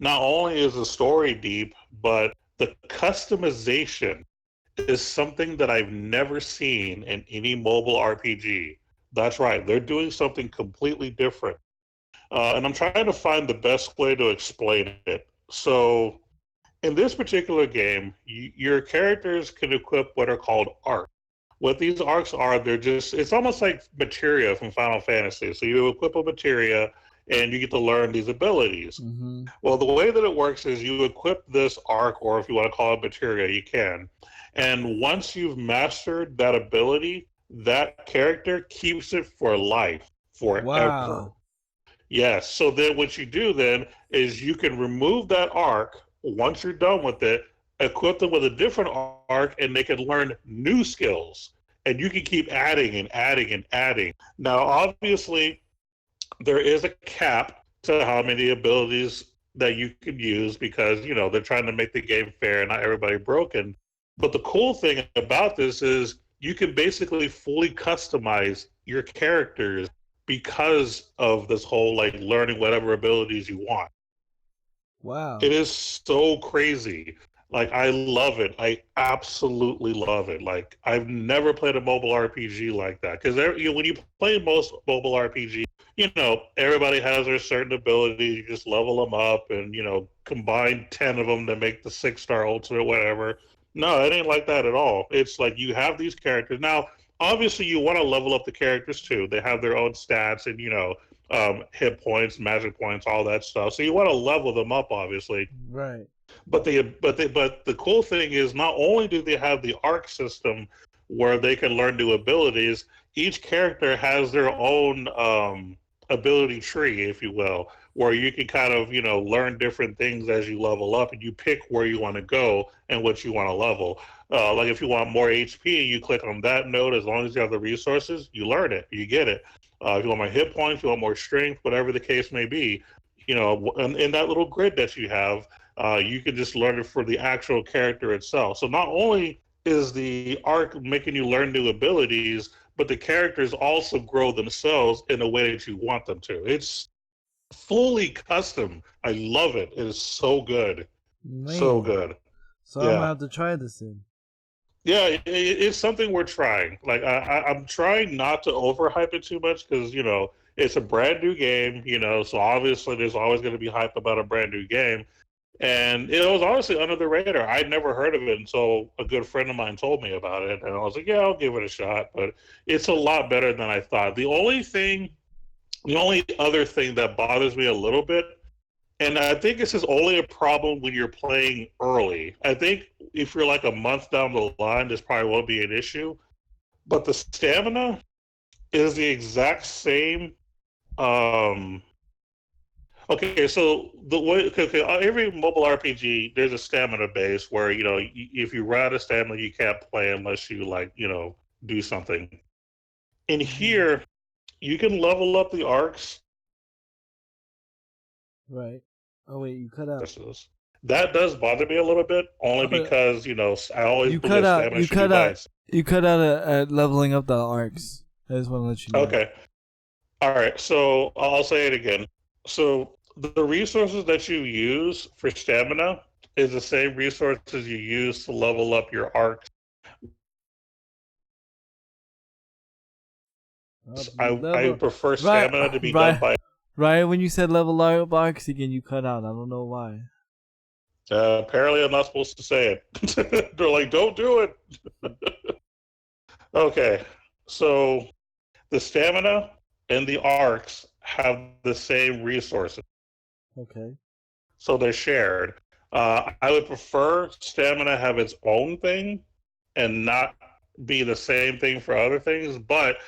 not only is the story deep, but the customization is something that I've never seen in any mobile RPG. That's right, they're doing something completely different. And I'm trying to find the best way to explain it. So, in this particular game, your characters can equip what are called arcs. What these arcs are, it's almost like materia from Final Fantasy. So you equip a materia and you get to learn these abilities. Well, the way that it works is you equip this arc, or if you want to call it materia, you can. And once you've mastered that ability, that character keeps it for life, forever. Wow. Yes. So then what you do then is you can remove that arc once you're done with it, equip them with a different arc, and they can learn new skills. And you can keep adding and adding and adding. Now, obviously, there is a cap to how many abilities that you can use because, they're trying to make the game fair and not everybody broken. But the cool thing about this is you can basically fully customize your characters because of this whole learning whatever abilities you want. Wow. It is so crazy. I love it. I absolutely love it. I've never played a mobile RPG like that. Because when you play most mobile RPG, everybody has their certain abilities. You just level them up and, combine 10 of them to make the 6-star ultimate, whatever. No, it ain't like that at all. It's like you have these characters. Now, obviously, you want to level up the characters too. They have their own stats and, hit points, magic points, all that stuff. So you want to level them up, obviously. Right. But the cool thing is, not only do they have the arc system where they can learn new abilities, each character has their own ability tree, if you will, where you can kind of learn different things as you level up, and you pick where you want to go and what you want to level. Like if you want more HP, you click on that node. As long as you have the resources, you learn it, you get it. If you want more hit points, you want more strength, whatever the case may be, in that little grid that you have, you can just learn it for the actual character itself. So not only is the arc making you learn new abilities, but the characters also grow themselves in a way that you want them to. It's fully custom. I love it. It is so good. So Man. good. So I'm gonna Yeah. have to try this in. Yeah, it's something we're trying. Like I'm trying not to overhype it too much because it's a brand new game. So obviously there's always going to be hype about a brand new game, and it was honestly under the radar. I'd never heard of it until a good friend of mine told me about it, and I was like, yeah, I'll give it a shot. But it's a lot better than I thought. The only other thing that bothers me a little bit, and I think this is only a problem when you're playing early. I think if you're like a month down the line, this probably won't be an issue. But the stamina is the exact same. Um, okay, so the way okay, every mobile RPG there's a stamina base where if you run out of stamina, you can't play unless you do something. In Hmm. here, you can level up the arcs. Right. Oh wait, you cut out. That does bother me a little bit, only Oh, because I always you cut believe out. stamina You should be cut by out. itself. You cut out at leveling up the arcs. I just want to let you know. Okay, all right. So I'll say it again. So the resources that you use for stamina is the same resources you use to level up your arcs. I Level. prefer Right. stamina to be done Right. by. Right. When you said level up arcs again, you cut out. I don't know why. Apparently, I'm not supposed to say it. They're like, don't do it. Okay, so the stamina and the arcs have the same resources, Okay. so they're shared. I would prefer stamina have its own thing and not be the same thing for other things, but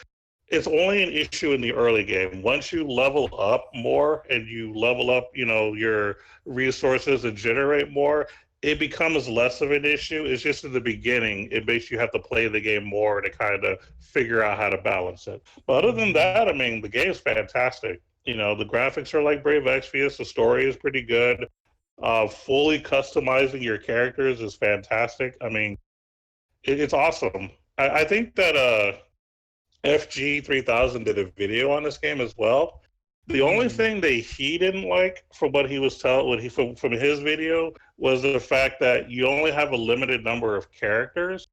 it's only an issue in the early game. Once you level up more and you level up, your resources and generate more, it becomes less of an issue. It's just in the beginning, it makes you have to play the game more to kind of figure out how to balance it. But other than Hmm. that, I mean, the game's fantastic. The graphics are like Brave Exvius. The story is pretty good. Fully customizing your characters is fantastic. I mean, it's awesome. I think that FG3000 did a video on this game as well. The only Hmm. thing that he didn't like from what he was telling when he from his video was the fact that you only have a limited number of characters.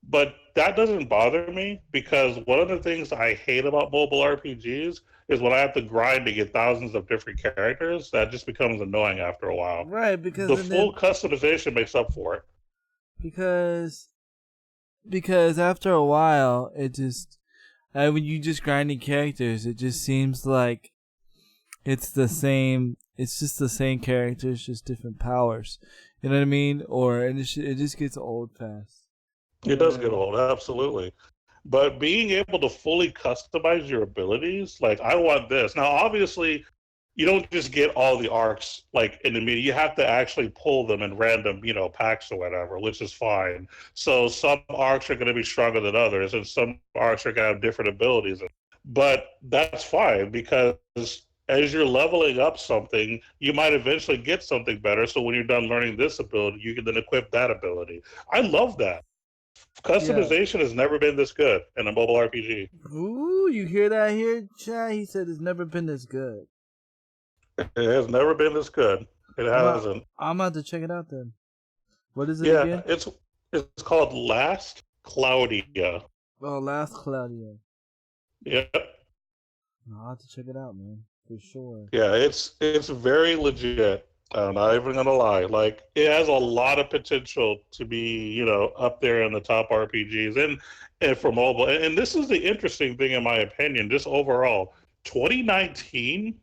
But that doesn't bother me because one of the things I hate about mobile RPGs is when I have to grind to get thousands of different characters. That just becomes annoying after a while. Right. Because The and then full customization makes up for it. because because after a while, it just when you just grinding characters, it just seems like it's the same. It's just the same characters, just different powers. You know what I mean? Or and it just gets old fast. It does get Uh, old, absolutely. But being able to fully customize your abilities, like I want this. Now, obviously, you don't just get all the arcs like in the media. You have to actually pull them in random, packs or whatever, which is fine. So some arcs are going to be stronger than others, and some arcs are going to have different abilities. But that's fine because as you're leveling up something, you might eventually get something better. So when you're done learning this ability, you can then equip that ability. I love that. yeah. Customization has never been this good in a mobile RPG. Ooh, you hear that here, Chad? He said it's never been this good. It has never been this good. It I'm out. hasn't. I'm about to check it out then. What is it Yeah, again? it's called Last Claudia. Oh, Last Claudia. Yep. I'll have to check it out, man, for sure. Yeah, it's very legit. I'm not even gonna lie. Like it has a lot of potential to be, up there in the top RPGs and for mobile. And this is the interesting thing in my opinion, just overall. 2019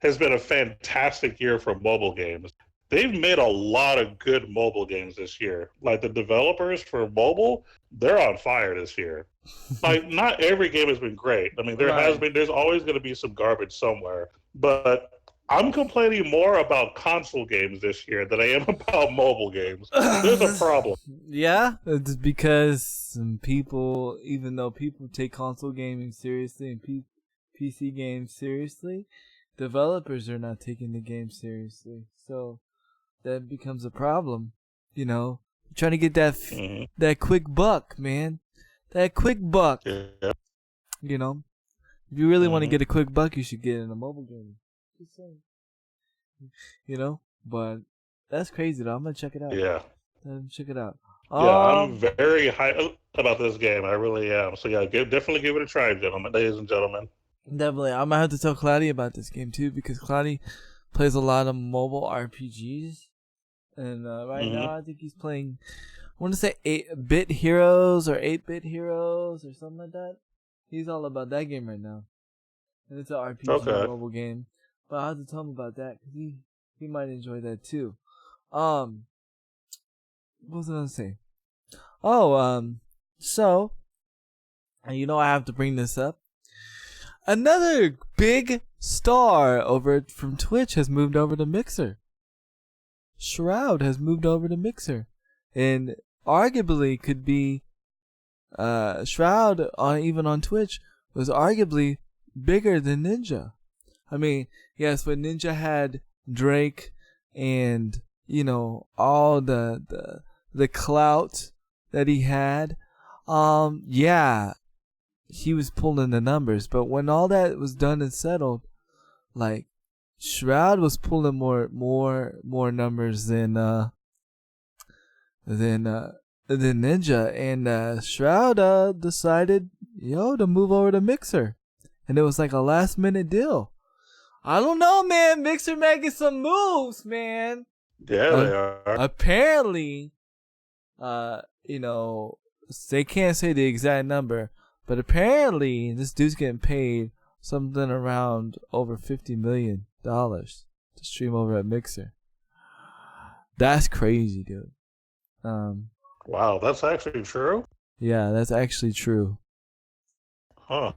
has been a fantastic year for mobile games. They've made a lot of good mobile games this year. Like the developers for mobile, they're on fire this year. Like not every game has been great. I mean, Right. there's always going to be some garbage somewhere. But I'm complaining more about console games this year than I am about mobile games. There's a problem. Yeah, it's because some people, even though people take console gaming seriously and PC games seriously, developers are not taking the game seriously. So that becomes a problem. You know, trying to get Mhm. that quick buck, man. That quick buck. Yeah. You know, if you really want to Mhm. get a quick buck, you should get in a mobile game. Just saying. You know, but that's crazy though. I'm gonna check it out. Yeah. Check it out. Yeah, I'm Um, very high about this game. I really am. So yeah, definitely give it a try, gentlemen, ladies and gentlemen. Definitely. I'm gonna have to tell Cloudy about this game too because Cloudy plays a lot of mobile RPGs, and right Hmm. now I think he's playing. I want to say 8-bit Heroes or 8-bit Heroes or something like that. He's all about that game right now, and it's an RPG Okay. mobile game. But I have to tell him about that because he might enjoy that too. Um, what was I gonna say? Oh, so and you know I have to bring this up. Another big star over from Twitch has moved over to Mixer. Shroud has moved over to Mixer, and arguably could be Shroud on even on Twitch was arguably bigger than Ninja. I mean, yes, when Ninja had Drake and you know all the clout that he had, yeah, he was pulling the numbers. But when all that was done and settled, like Shroud was pulling more numbers than Ninja, and Shroud decided to move over to Mixer, and it was like a last minute deal. I don't know, man. Mixer making some moves, man. Yeah, Uh, they are. apparently, you know, they can't say the exact number, but apparently this dude's getting paid something around over $50 million to stream over at Mixer. That's crazy, dude. Um, Wow, that's actually true. yeah, that's actually true. Huh.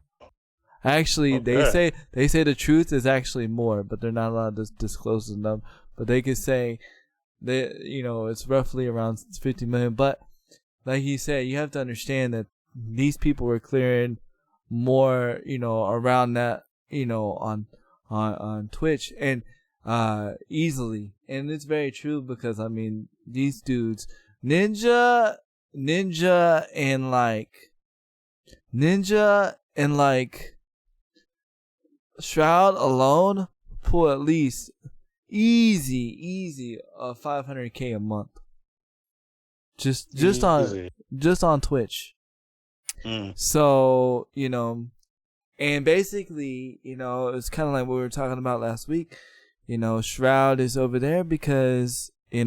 Actually, Okay. they say the truth is actually more, but they're not allowed to disclose the number. But they could say it's roughly around 50 million. But like you said, you have to understand that these people were clearing more, around that, on Twitch and easily. And it's very true because I mean these dudes, Ninja, and Ninja and Shroud alone pull at least easy 500K a month. Just on Easy. Twitch. Mm. So, and basically, it's kind of like what we were talking about last week. Shroud is over there because, he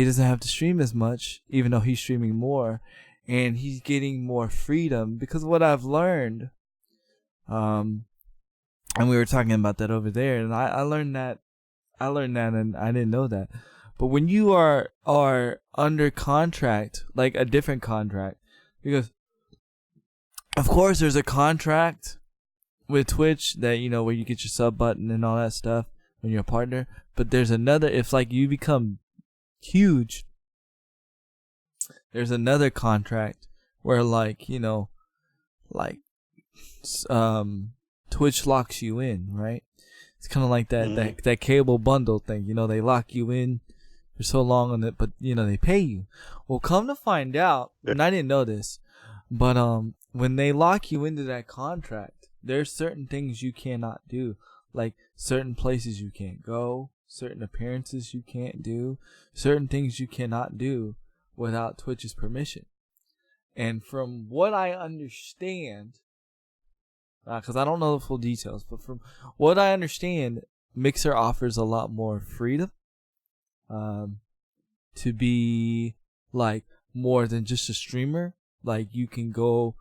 doesn't have to stream as much, even though he's streaming more, and he's getting more freedom because what I've learned, and we were talking about that over there, and I learned that, and I didn't know that. But when you are under contract, like a different contract, because of course there's a contract with Twitch that where you get your sub button and all that stuff when you're a partner. But there's another, if like you become huge, there's another contract where Twitch locks you in, right? It's kind of like Mm. that cable bundle thing. They lock you in for so long on it, but they pay you. Well, come to find out, Yeah. and I didn't know this, but when they lock you into that contract, there's certain things you cannot do, like certain places you can't go, certain appearances you can't do, certain things you cannot do without Twitch's permission. And from what I understand, because I don't know the full details, but from what I understand, Mixer offers a lot more freedom to be like more than just a streamer. Like you can go,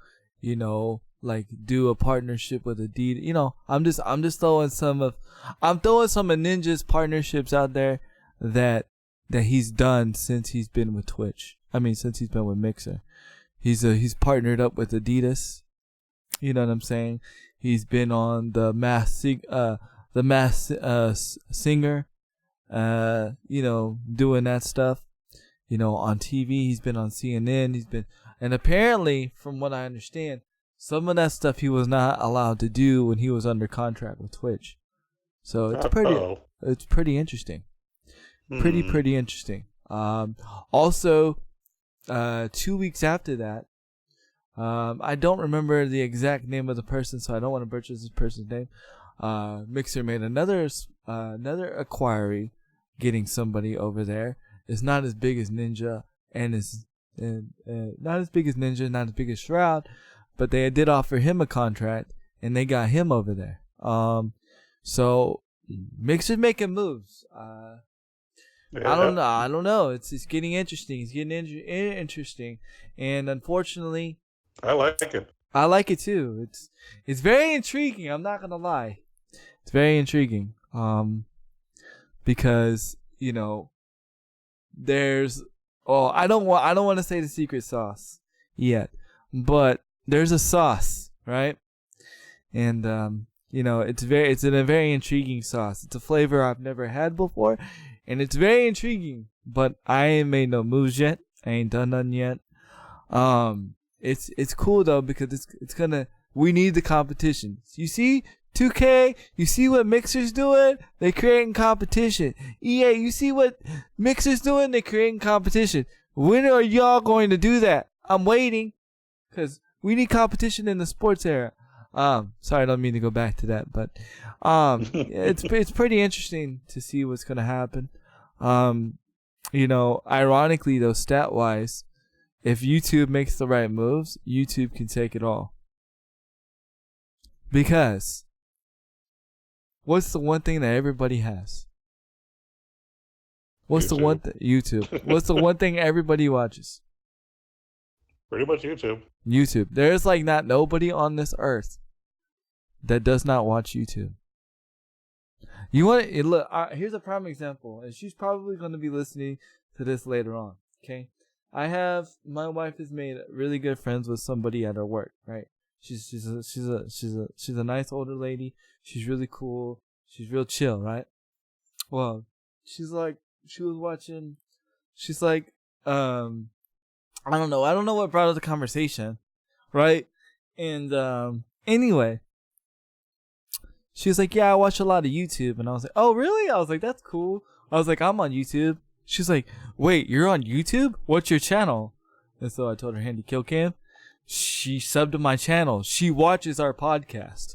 like do a partnership with Adidas. You know, I'm just throwing some of Ninja's partnerships out there that he's done since he's been with Twitch. I mean, since he's been with Mixer. He's partnered up with Adidas. You know what I'm saying? He's been on the Masked Singer, you know, doing that stuff. You know, on TV, he's been on CNN. And apparently, from what I understand, some of that stuff he was not allowed to do when he was under contract with Twitch. So it's pretty interesting. Pretty interesting. Also, 2 weeks after that, I don't remember the exact name of the person, so I don't want to butcher this person's name. Mixer made another inquiry, getting somebody over there. It's not as big as Ninja, and not as big as Ninja, not as big as Shroud, but they did offer him a contract, and they got him over there. So Mixer's making moves. I don't know. It's getting interesting. It's getting interesting, and unfortunately, I like it. I like it too. It's very intriguing. I'm not gonna lie. It's very intriguing. Because you know, I don't want to say the secret sauce yet, but there's a sauce, right? And you know, it's a very intriguing sauce. It's a flavor I've never had before, and it's very intriguing. But I ain't made no moves yet. I ain't done nothing yet. It's cool though, because we need the competition. You see 2K, you see what Mixer's doing? They creating competition. EA, you see what Mixer's doing? They creating competition. When are y'all going to do that? I'm waiting, because we need competition in the sports era. Sorry, I don't mean to go back to that, but it's pretty interesting to see what's gonna happen. You know, ironically though, stat wise, if YouTube makes the right moves, YouTube can take it all. Because what's the one thing that everybody has? What's the one thing? YouTube. What's the one thing everybody watches? Pretty much YouTube. YouTube. There's like not nobody on this earth that does not watch YouTube. You want to look? Here's a prime example, and she's probably going to be listening to this later on. Okay, my wife has made really good friends with somebody at her work. Right? She's a nice older lady. She's really cool. She's real chill. Right? Well, she's like I don't know what brought up the conversation, right? And anyway, she was like, yeah, I watch a lot of YouTube. And I was like, oh, really? I was like, that's cool. I was like, I'm on YouTube. She's like, wait, you're on YouTube? What's your channel? And so I told her, Handy Kill Cam. She subbed to my channel. She watches our podcast.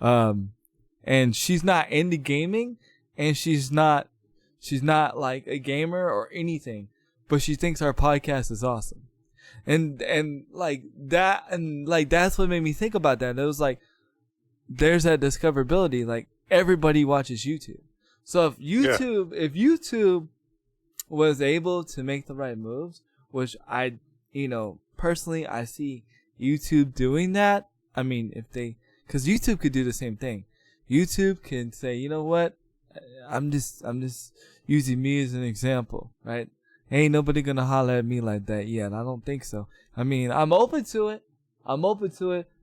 And she's not into gaming, and she's not like a gamer or anything, but she thinks our podcast is awesome. And like that, and like that's what made me think about that. It was like, there's that discoverability. Like everybody watches YouTube. So if YouTube was able to make the right moves, which personally I see YouTube doing that. I mean, because YouTube could do the same thing. YouTube can say, you know what? I'm just using me as an example, right? Ain't nobody gonna holler at me like that yet. I don't think so. I mean, I'm open to it.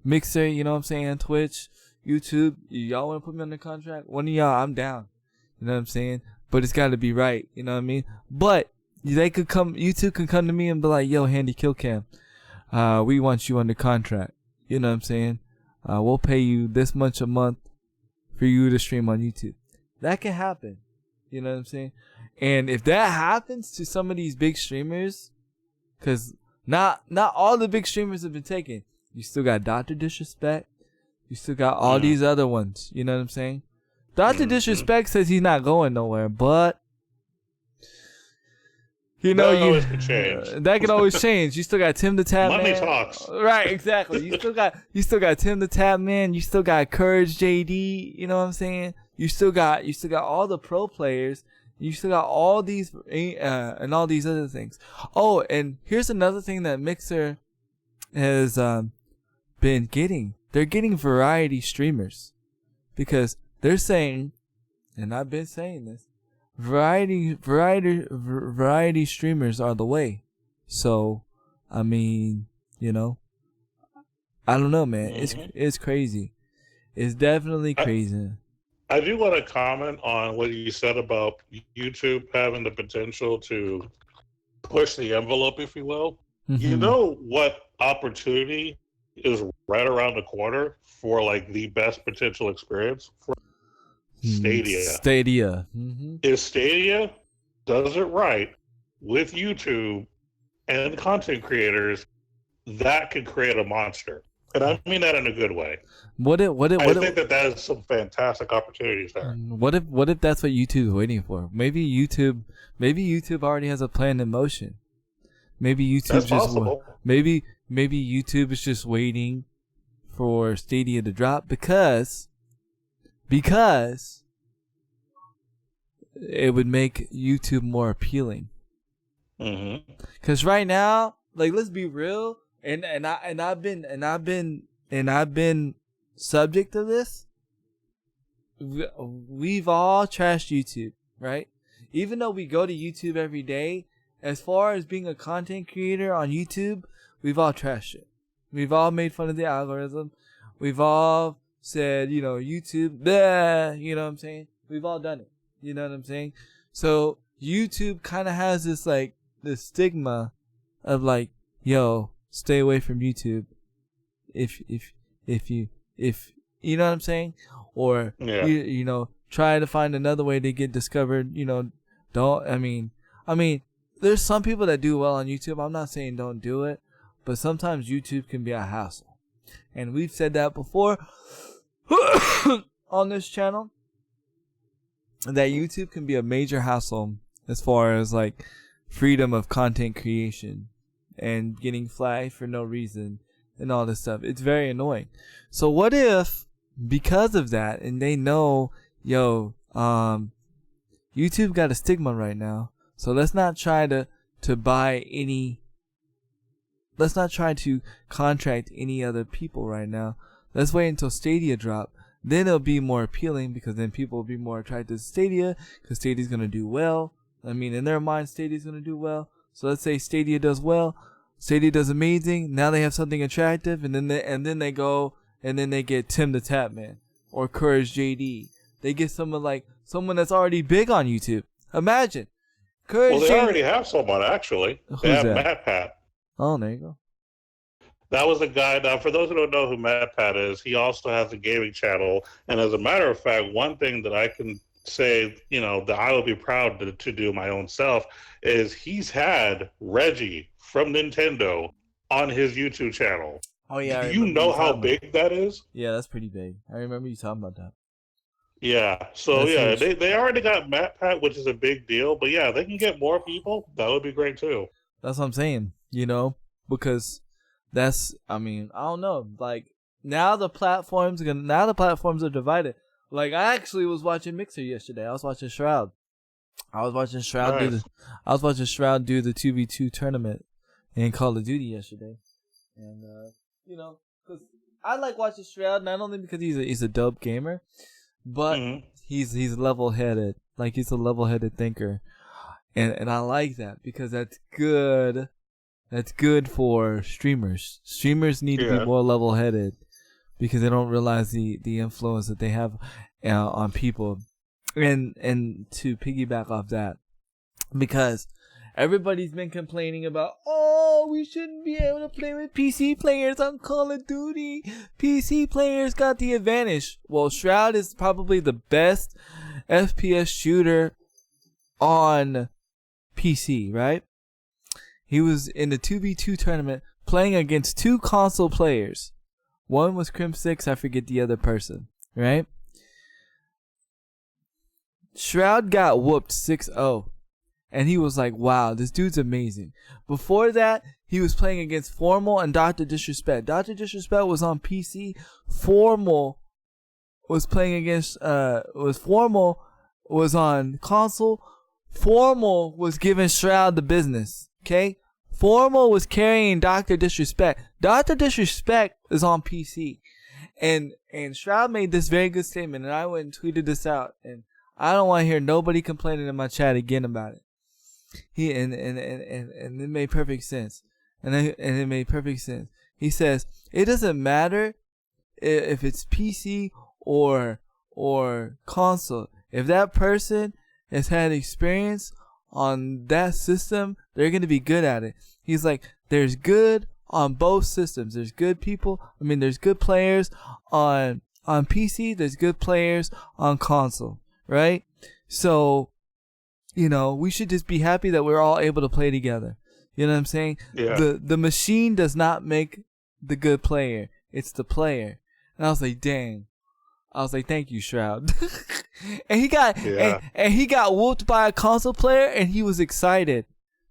Mixer, you know what I'm saying? Twitch, YouTube. Y'all want to put me on the contract? One of y'all, I'm down. You know what I'm saying? But it's got to be right. You know what I mean? But YouTube can come to me and be like, yo, Handy Kill Cam, we want you under contract. You know what I'm saying? We'll pay you this much a month for you to stream on YouTube. That can happen. You know what I'm saying? And if that happens to some of these big streamers, because not all the big streamers have been taken. You still got Dr. Disrespect. You still got all these other ones. You know what I'm saying? Dr. Disrespect says he's not going nowhere, but that can always change. You still got Tim the Tap Man. Money talks. Right, exactly. You still got Tim the Tap Man. You still got Courage JD. You know what I'm saying? You still got all the pro players. You still got all these and all these other things. Oh, and here's another thing that Mixer has been getting. They're getting variety streamers because they're saying, and I've been saying this, variety streamers are the way. So, I mean, you know, I don't know, man. It's crazy. It's definitely crazy. I do want to comment on what you said about YouTube having the potential to push the envelope, if you will. Mm-hmm. You know what opportunity is right around the corner for like the best potential experience for Stadia. Stadia. Mm-hmm. If Stadia does it right with YouTube and content creators, that could create a monster. And I mean that in a good way. I think that is some fantastic opportunities there. What if that's what YouTube's waiting for? Maybe YouTube already has a plan in motion. Maybe YouTube maybe YouTube is just waiting for Stadia to drop because it would make YouTube more appealing. Mm-hmm. Because right now, like, let's be real, and I've been subject to this. We've all trashed YouTube, right? Even though we go to YouTube every day, as far as being a content creator on YouTube, we've all trashed it. We've all made fun of the algorithm. We've all said, you know, YouTube, bleh, you know what I'm saying? We've all done it. You know what I'm saying? So YouTube kind of has this like this stigma of like, yo, stay away from YouTube. If you know what I'm saying? Or you know, try to find another way to get discovered. You know, I mean, there's some people that do well on YouTube. I'm not saying don't do it, but sometimes YouTube can be a hassle, and we've said that before on this channel. That YouTube can be a major hassle as far as like freedom of content creation and getting flagged for no reason and all this stuff. It's very annoying. So what if because of that, and they know, yo, YouTube got a stigma right now, so let's not try to contract any other people right now. Let's wait until Stadia drop. Then it'll be more appealing because then people will be more attracted to Stadia because Stadia's going to do well. I mean, in their mind, Stadia's going to do well. So let's say Stadia does well. Stadia does amazing. Now they have something attractive, and then they go and then they get Tim the Tapman or Courage JD. They get someone that's already big on YouTube. Imagine. Courage they already have someone, actually. They have MatPat. Oh, there you go. That was a guy. Now, for those who don't know who MatPat is, he also has a gaming channel. And as a matter of fact, one thing that I can say, you know, that I would be proud to do my own self is he's had Reggie from Nintendo on his YouTube channel. Oh, yeah. Do you know how big that is? Yeah, that's pretty big. I remember you talking about that. Yeah. So, they already got MatPat, which is a big deal. But, yeah, they can get more people. That would be great, too. That's what I'm saying, you know, because... I don't know. Like now the platforms are divided. Like I actually was watching Mixer yesterday. I was watching Shroud. Shroud do the 2v2 tournament in Call of Duty yesterday. And you know, cuz I like watching Shroud not only because he's a dope gamer, but he's level-headed. Like he's a level-headed thinker. And I like that because that's good. That's good for streamers. Streamers need to be more level-headed because they don't realize the influence that they have on people. And to piggyback off that, because everybody's been complaining about, we shouldn't be able to play with PC players on Call of Duty. PC players got the advantage. Well, Shroud is probably the best FPS shooter on PC, right? He was in the 2v2 tournament playing against two console players. One was Crim6, I forget the other person, right? Shroud got whooped 6-0. And he was like, wow, this dude's amazing. Before that, he was playing against Formal and Dr. Disrespect. Dr. Disrespect was on PC. Formal was playing against, Formal was on console. Formal was giving Shroud the business. Okay? Formal was carrying Dr. Disrespect. Dr. Disrespect is on PC. And Shroud made this very good statement, and I went and tweeted this out, and I don't want to hear nobody complaining in my chat again about it. And it made perfect sense. And it made perfect sense. He says, it doesn't matter if it's PC or console. If that person has had experience on that system, they're going to be good at it. He's like, there's good on both systems. There's good people. I mean, there's good players on PC. There's good players on console, right? So, we should just be happy that we're all able to play together. You know what I'm saying? Yeah. The machine does not make the good player. It's the player. And I was like, dang. I was like, thank you, Shroud. And he got and he got whooped by a console player, and he was excited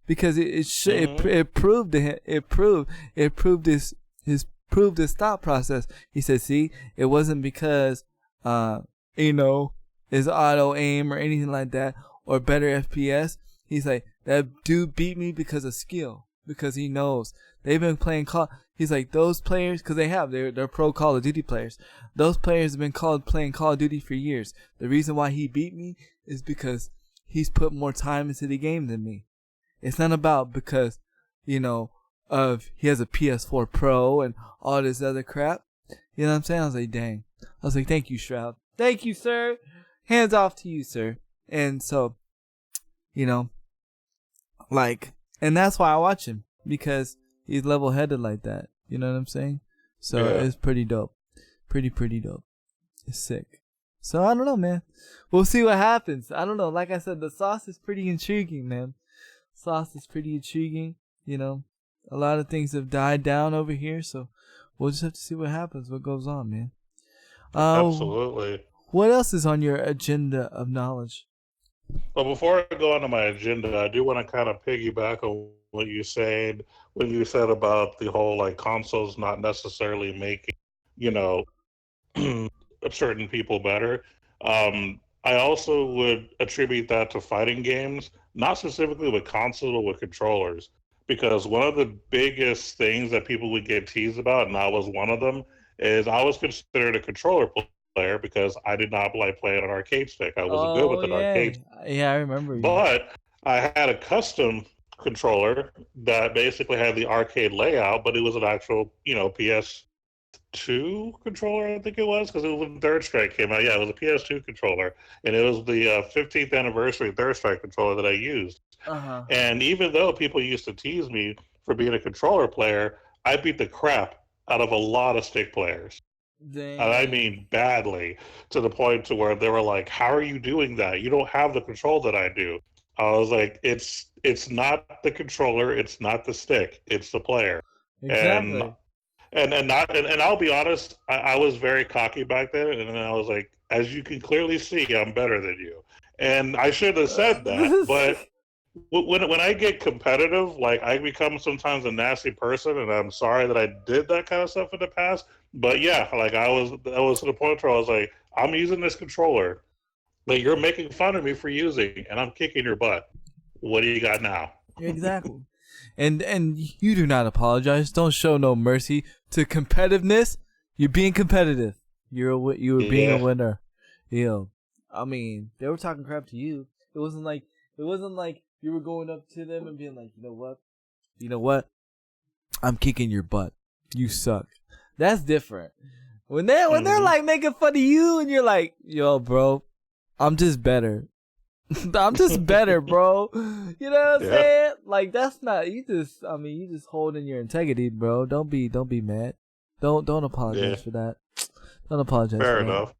because it proved to him. It proved his thought process. He said, see, it wasn't because his auto aim or anything like that or better FPS. He's like, that dude beat me because of skill, because he knows. They've been playing He's like, those players, because they're pro Call of Duty players. Those players have been playing Call of Duty for years. The reason why he beat me is because he's put more time into the game than me. It's not about because, he has a PS4 Pro and all this other crap. You know what I'm saying? I was like, dang. I was like, thank you, Shroud. Thank you, sir. Hands off to you, sir. And so, and that's why I watch him, because he's level-headed like that. You know what I'm saying? So It's pretty dope. Pretty dope. It's sick. So I don't know, man. We'll see what happens. I don't know. Like I said, the sauce is pretty intriguing, man. Sauce is pretty intriguing. A lot of things have died down over here, so we'll just have to see what happens, what goes on, man. Absolutely. What else is on your agenda of knowledge? Well, before I go on to my agenda, I do want to kind of piggyback on what you said when you said about the whole consoles not necessarily making certain people better. I also would attribute that to fighting games, not specifically with consoles but with controllers, because one of the biggest things that people would get teased about, and I was one of them, is I was considered a controller player because I did not like playing an arcade stick. I wasn't good with an arcade stick. Yeah, I remember you. But I had a custom controller that basically had the arcade layout, but it was an actual, PS2 controller, I think it was, because it was when Third Strike came out. Yeah, it was a PS2 controller, and it was the 15th anniversary Third Strike controller that I used. Uh-huh. And even though people used to tease me for being a controller player, I beat the crap out of a lot of stick players. Dang. And I mean badly, to the point to where they were like, how are you doing that? You don't have the control that I do. I was like, it's not the controller, it's not the stick, it's the player. Exactly. And I'll be honest, I was very cocky back then, and then I was like, as you can clearly see, I'm better than you. And I should have said that, but when I get competitive, I become sometimes a nasty person, and I'm sorry that I did that kind of stuff in the past. But yeah, I was to the point where I was like, I'm using this controller. You're making fun of me for using, and I'm kicking your butt. What do you got now? Exactly. And you do not apologize. Don't show no mercy to competitiveness. You're being competitive. You were being a winner. I mean, they were talking crap to you. It wasn't like you were going up to them and being like, you know what? I'm kicking your butt. You suck. That's different. When they're making fun of you and you're like, yo, bro, I'm just better. I'm just better, bro. You know what I'm saying? That's not, you just holding your integrity, bro. Don't be mad. Don't apologize for that. Don't apologize. Fair enough.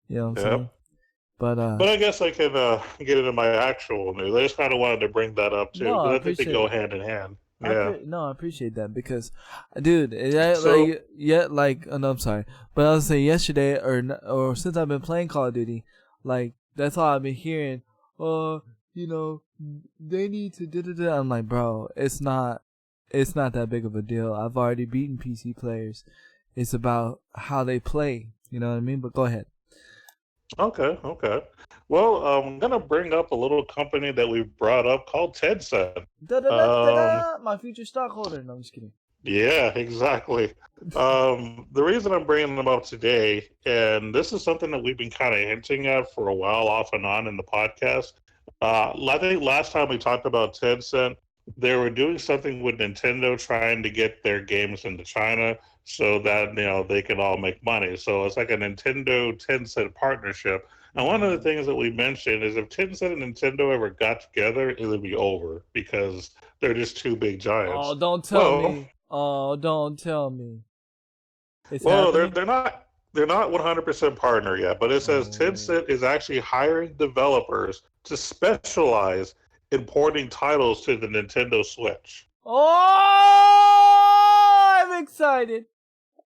You know what I'm saying? But I guess I can get into my actual news. I just kind of wanted to bring that up too, because I think they go hand in hand. Yeah. I appreciate that because, dude, I'm sorry, but I was saying yesterday or since I've been playing Call of Duty, that's all I've been hearing. They need to da-da-da. I'm like, bro, it's not that big of a deal. I've already beaten PC players. It's about how they play. You know what I mean? But go ahead. Okay. Well, I'm gonna bring up a little company that we brought up called Tencent. Da da da da Um, da. My future stockholder. No, I'm just kidding. yeah, exactly. The reason I'm bringing them up today, and this is something that we've been kind of hinting at for a while, off and on in the podcast. I think last time we talked about Tencent, they were doing something with Nintendo, trying to get their games into China so that they can all make money. So it's like a Nintendo Tencent partnership. And one of the things that we mentioned is if Tencent and Nintendo ever got together, it would be over because they're just two big Oh, giants. don't tell Well, me. Oh, don't tell me. It's well, they're happening. they're not 100% partner yet, but it says Oh. Tencent is actually hiring developers to specialize in porting titles to the Nintendo Switch. Oh, I'm excited.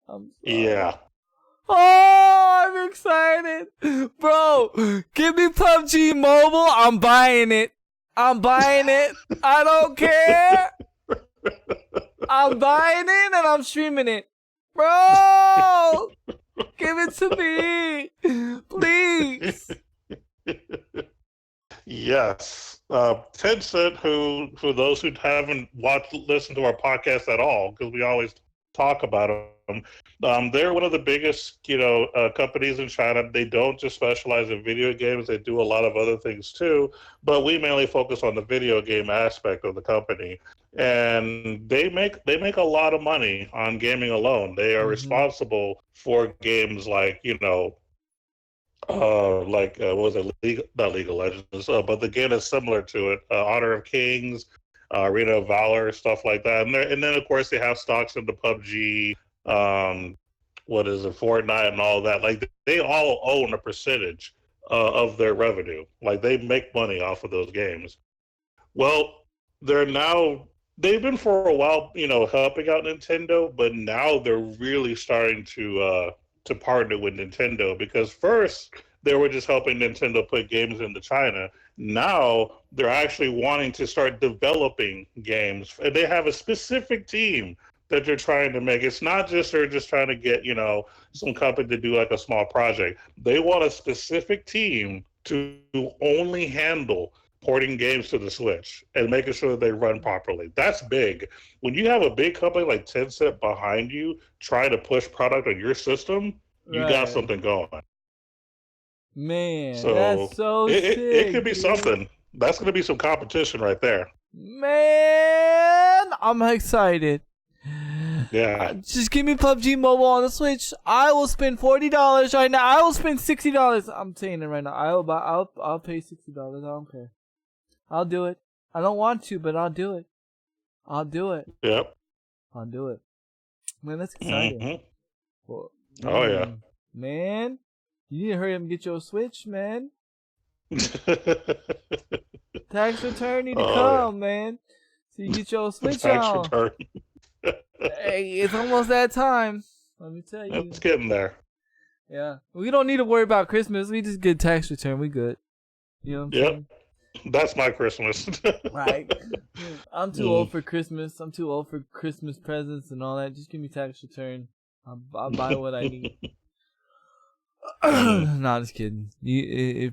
I'm sorry. Yeah. Oh, I'm excited. Bro, give me PUBG Mobile. I'm buying it. I'm buying it. I don't care. I'm buying it and I'm streaming it. Bro, give it to me. Please. Yes. Tencent, who for those who haven't listened to our podcast at all, because we always talk about them, they're one of the biggest, companies in China. They don't just specialize in video games; they do a lot of other things too. But we mainly focus on the video game aspect of the company, and they make a lot of money on gaming alone. They are Mm-hmm. responsible for games like what was it, not League of Legends, but the game is similar to it, Honor of Kings, Arena of Valor, stuff like that. And then of course they have stocks in the PUBG, um, what is it, Fortnite, and all that. Like they all own a percentage of their revenue. Like they make money off of those games. Well, they're now they've been for a while, helping out Nintendo, but now they're really starting to partner with Nintendo because first they were just helping Nintendo put games into China. Now they're actually wanting to start developing games, and they have a specific team that they're trying to make. It's not just they're just trying to get some company to do like a small project. They want a specific team to only handle porting games to the Switch and making sure that they run properly. That's big. When you have a big company like Tencent behind you trying to push product on your system, you got Right. something going. Man, that's So so it could sick, be dude. something. That's going to be some competition right there. Man, I'm excited. Yeah. Just give me PUBG Mobile on the Switch. I will spend $40 right now. I will spend $60. I'm saying it right now. I will buy. I'll pay $60. I don't care. I'll do it. I don't want to, but I'll do it. I'll do it. Yep. I'll do it. Man, that's exciting. Hmm. Well, Oh yeah. man, you need to hurry up and get your Switch, man. Tax return need to Oh yeah. come, man. So you get your Switch Tax on. return. Hey, it's almost that time. Let me tell you. It's getting there. Yeah. We don't need to worry about Christmas. We just get tax return. We good. You know what I'm Yep. saying? That's my Christmas. Right. I'm too Mm. old for Christmas. I'm too old for Christmas presents and all that. Just give me tax return. I'll buy what I need. Mm. No, just kidding.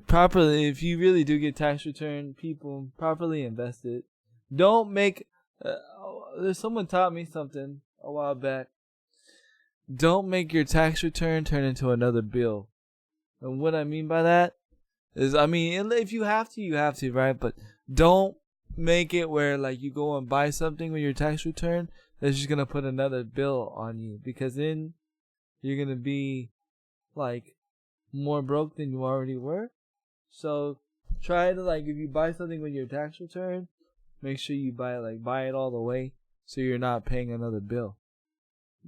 Properly, if you really do get tax return, people properly invest it. Don't make. Someone taught me something a while back. Don't make your tax return turn into another bill. And what I mean by that is, I mean, if you have to, you have to, right? But don't make it where like you go and buy something with your tax return that's just gonna put another bill on you, because then you're gonna be like more broke than you already were. So try to, like, if you buy something with your tax return, make sure you buy it all the way so you're not paying another bill.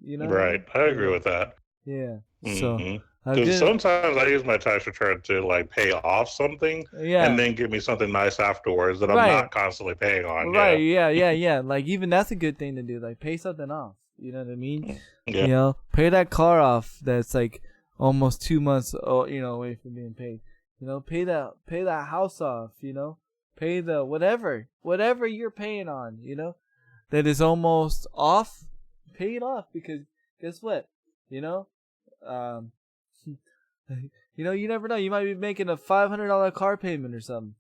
You know what I Right. mean? I agree Yeah. with that. Yeah. So Hmm. I Because did. sometimes I use my tax return to like pay off something and Yeah. then give me something nice afterwards that I'm Right. not constantly paying on. Right. Yeah. Yeah. Yeah. Yeah. Like, even that's a good thing to do. Like, pay something off. You know what I mean? Yeah. Pay that car off that's like almost 2 months, away from being paid. Pay that house off. Pay the whatever you're paying on. That is almost off. Pay it off, because guess what? You know, um, You know, you never know. You might be making a $500 car payment or something.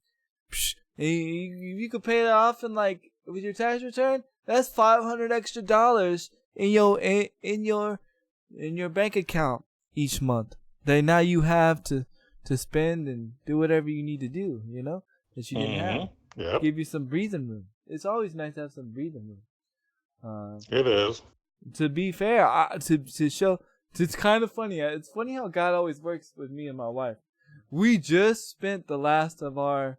Psh, and you could pay that off in like with your tax return. That's $500 extra dollars in your bank account each month. That now you have to spend and do whatever you need to do. You know, that you didn't have. Yep. Give you some breathing room. It's always nice to have some breathing room. It is. To be fair, to show. It's kind of funny. It's funny how God always works with me and my wife. We just spent the last of our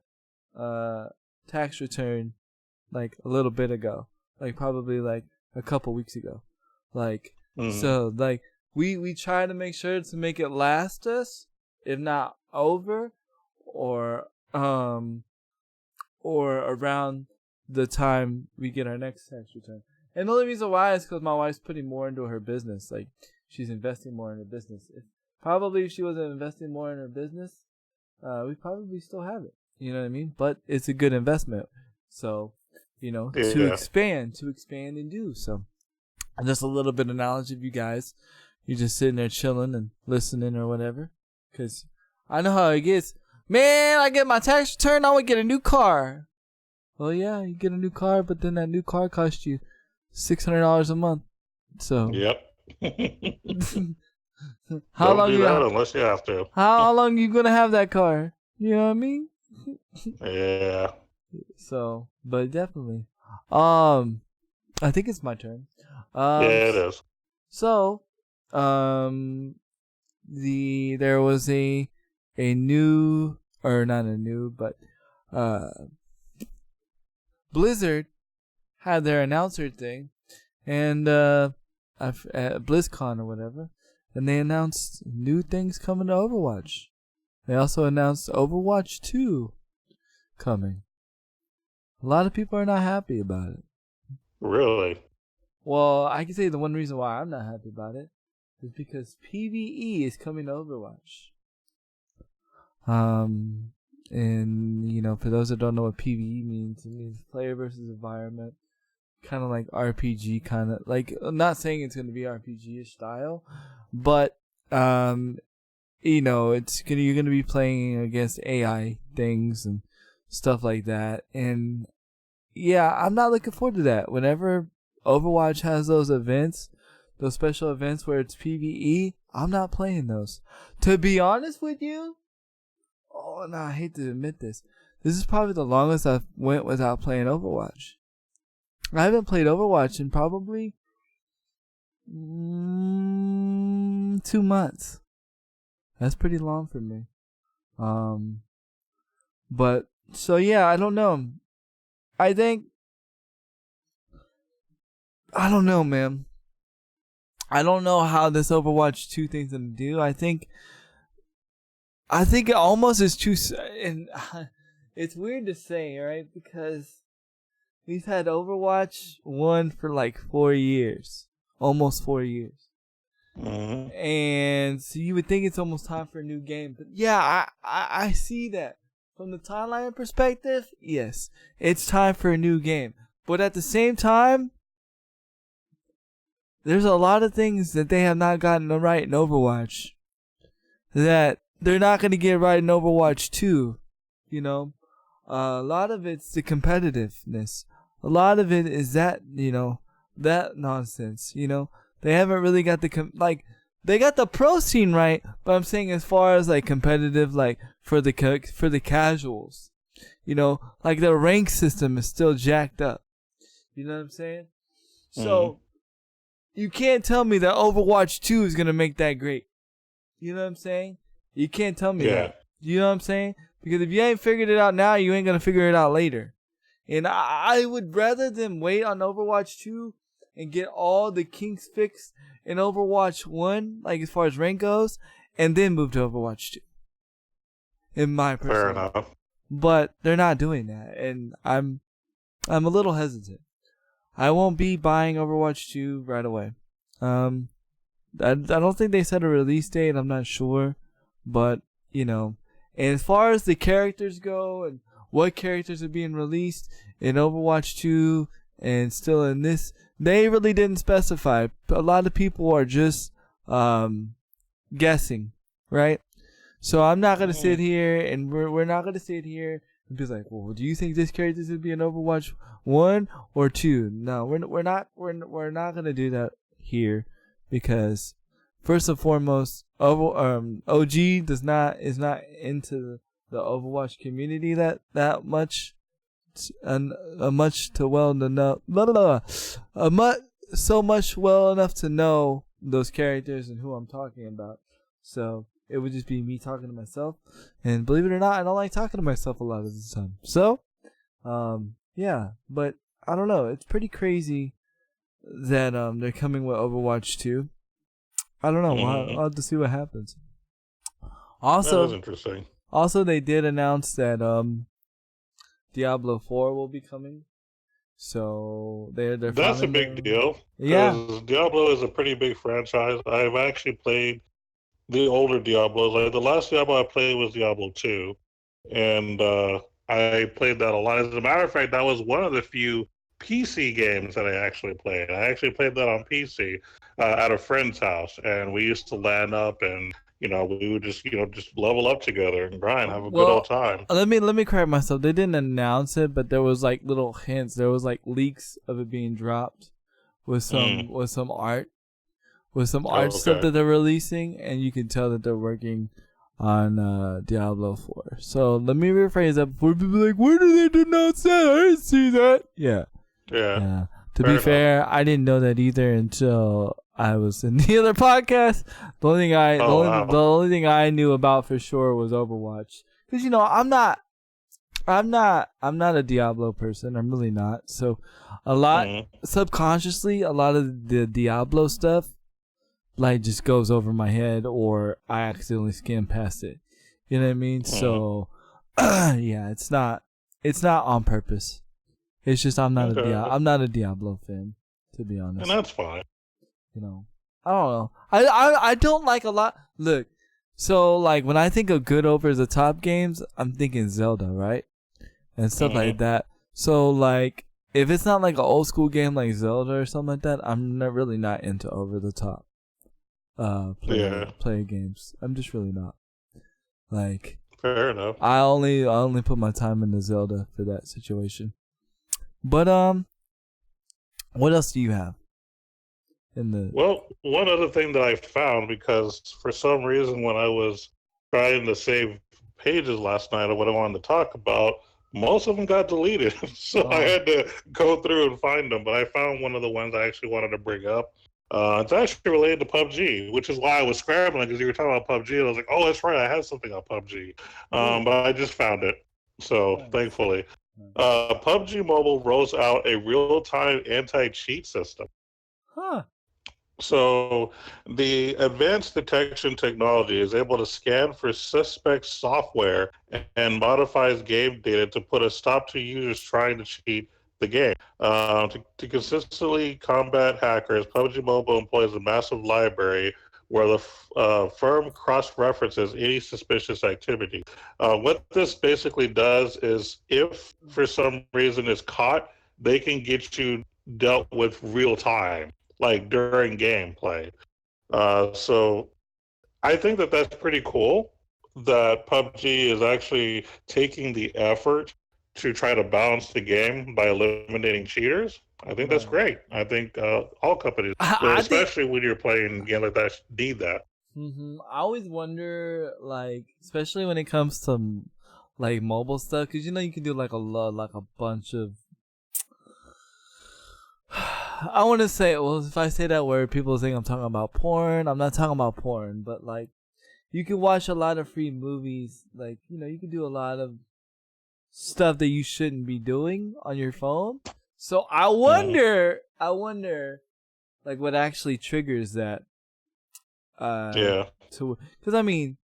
tax return like a little bit ago. Like probably like a couple weeks ago. Like so like we try to make sure to make it last us, if not over or around the time we get our next tax return. And the only reason why is because my wife's putting more into her business. Like she's investing more in her business. If she wasn't investing more in her business, we probably still have it. You know what I mean? But it's a good investment. So, you know, to expand and do. So, just a little bit of knowledge of you guys. You're just sitting there chilling and listening or whatever. Because I know how it gets. Man, I get my tax return, I would get a new car. Well, yeah, you get a new car, but then that new car costs you $600 a month. So. Yep. How Don't long do that unless you have to. How long you gonna have that car? You know what I mean? Yeah. So, but definitely. I think it's my turn. Yeah, it is. So, there was a new, or not a new, but Blizzard had their announcer thing, and at BlizzCon or whatever, and they announced new things coming to Overwatch. They also announced Overwatch 2 coming. A lot of people are not happy about it. Really? Well, I can say the one reason why I'm not happy about it is because PvE is coming to Overwatch. And, you know, for those that don't know what PvE means, it means player versus environment. Kind of like RPG, kind of like, I'm not saying it's going to be RPG-ish style, but, you know, you're going to be playing against AI things and stuff like that. And yeah, I'm not looking forward to that. Whenever Overwatch has those events, those special events where it's PvE, I'm not playing those. To be honest with you, I hate to admit this. This is probably the longest I've went without playing Overwatch. I haven't played Overwatch in probably 2 months. That's pretty long for me. But so yeah, I don't know. I don't know, man. I don't know how this Overwatch 2 thing's gonna do. I think it almost is too, and it's weird to say, right? Because we've had Overwatch 1 for like 4 years, almost 4 years. Mm-hmm. And so you would think it's almost time for a new game. But yeah, I see that. From the timeline perspective, yes, it's time for a new game. But at the same time, there's a lot of things that they have not gotten right in Overwatch that they're not going to get right in Overwatch 2. You know, a lot of it's the competitiveness. A lot of it is that, you know, that nonsense, you know. They haven't really got they got the pro scene right, but I'm saying as far as like competitive, like for the casuals, you know, like the rank system is still jacked up. You know what I'm saying? So you can't tell me that Overwatch 2 is gonna make that great. You know what I'm saying? You can't tell me that. You know what I'm saying? Because if you ain't figured it out now, you ain't gonna figure it out later. And I would rather them wait on Overwatch 2 and get all the kinks fixed in Overwatch 1, like as far as rank goes, and then move to Overwatch 2. In my personal. Fair enough. But they're not doing that, and I'm a little hesitant. I won't be buying Overwatch 2 right away. I don't think they set a release date. I'm not sure, but you know, and as far as the characters go and what characters are being released in Overwatch 2 and still in this, they really didn't specify. A lot of people are just guessing, right? So I'm not gonna sit here and we're not gonna sit here and be like, well, do you think this character should be in Overwatch 1 or 2? No, we're not gonna do that here, because first and foremost, OG is not into the Overwatch community that much, and much to well enough, so much well enough to know those characters and who I'm talking about. So it would just be me talking to myself, and believe it or not, I don't like talking to myself a lot of the time. So, yeah, but I don't know. It's pretty crazy that they're coming with Overwatch 2. I don't know. I'll have to see what happens. Also, that is interesting. Also, they did announce that Diablo 4 will be coming. So they're That's a big deal. Yeah, Diablo is a pretty big franchise. I've actually played the older Diablos. Like the last Diablo I played was Diablo 2, and I played that a lot. As a matter of fact, that was one of the few PC games that I actually played. I actually played that on PC at a friend's house, and we used to land up, and we would just just level up together and grind, have a good old time. Let me correct myself. They didn't announce it, but there was like little hints. There was like leaks of it being dropped with some art. With some art stuff that they're releasing, and you can tell that they're working on Diablo 4. So let me rephrase that before people are like, where did they announce that? I didn't see that. Yeah. To be fair, I didn't know that either until I was in the other podcast. The only thing I knew about for sure was Overwatch, because I'm not a Diablo person. I'm really not. So subconsciously, a lot of the Diablo stuff like just goes over my head, or I accidentally skim past it. You know what I mean? So yeah, it's not on purpose. It's just I'm not a Diablo fan, to be honest. And that's fine. I don't know. I don't like a lot. Look, so like when I think of good over the top games, I'm thinking Zelda, right? And stuff like that. So like if it's not like an old school game like Zelda or something like that, I'm really not into over the top play games. I'm just really not. Like, fair enough. I only put my time into Zelda for that situation. But what else do you have in the? Well, one other thing that I found, because for some reason when I was trying to save pages last night of what I wanted to talk about, most of them got deleted. So I had to go through and find them. But I found one of the ones I actually wanted to bring up. It's actually related to PUBG, which is why I was scrambling, because you were talking about PUBG, and I was like, oh, that's right, I had something on PUBG. But I just found it, so thankfully. PUBG Mobile rolls out a real-time anti-cheat system. Huh. So the advanced detection technology is able to scan for suspect software and modifies game data to put a stop to users trying to cheat the game. To consistently combat hackers, PUBG Mobile employs a massive library where the firm cross-references any suspicious activity. What this basically does is, if for some reason it's caught, they can get you dealt with real time, like during gameplay. So I think that that's pretty cool that PUBG is actually taking the effort to try to balance the game by eliminating cheaters. I think that's great. I think all companies, especially when you're playing a game like that, need that. Mm-hmm. I always wonder, like, especially when it comes to like mobile stuff, because you can do like a bunch of. I want to say, well, if I say that word, people think I'm talking about porn. I'm not talking about porn, but like, you can watch a lot of free movies. Like, you can do a lot of stuff that you shouldn't be doing on your phone. So I wonder, like, what actually triggers that. Because I mean,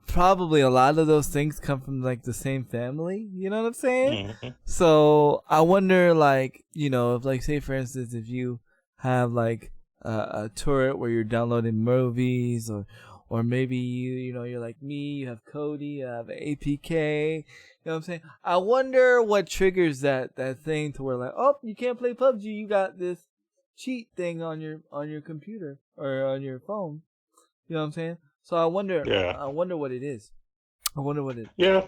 probably a lot of those things come from like the same family. You know what I'm saying? Mm-hmm. So I wonder, like, if, like, say for instance, if you have like a turret where you're downloading movies, or maybe you're like me, you have Kodi, you have APK. You know what I'm saying? I wonder what triggers that thing to where, like, oh, you can't play PUBG. You got this cheat thing on your computer or on your phone. You know what I'm saying? So I wonder. Yeah. I wonder what it is. I wonder what it. Yeah.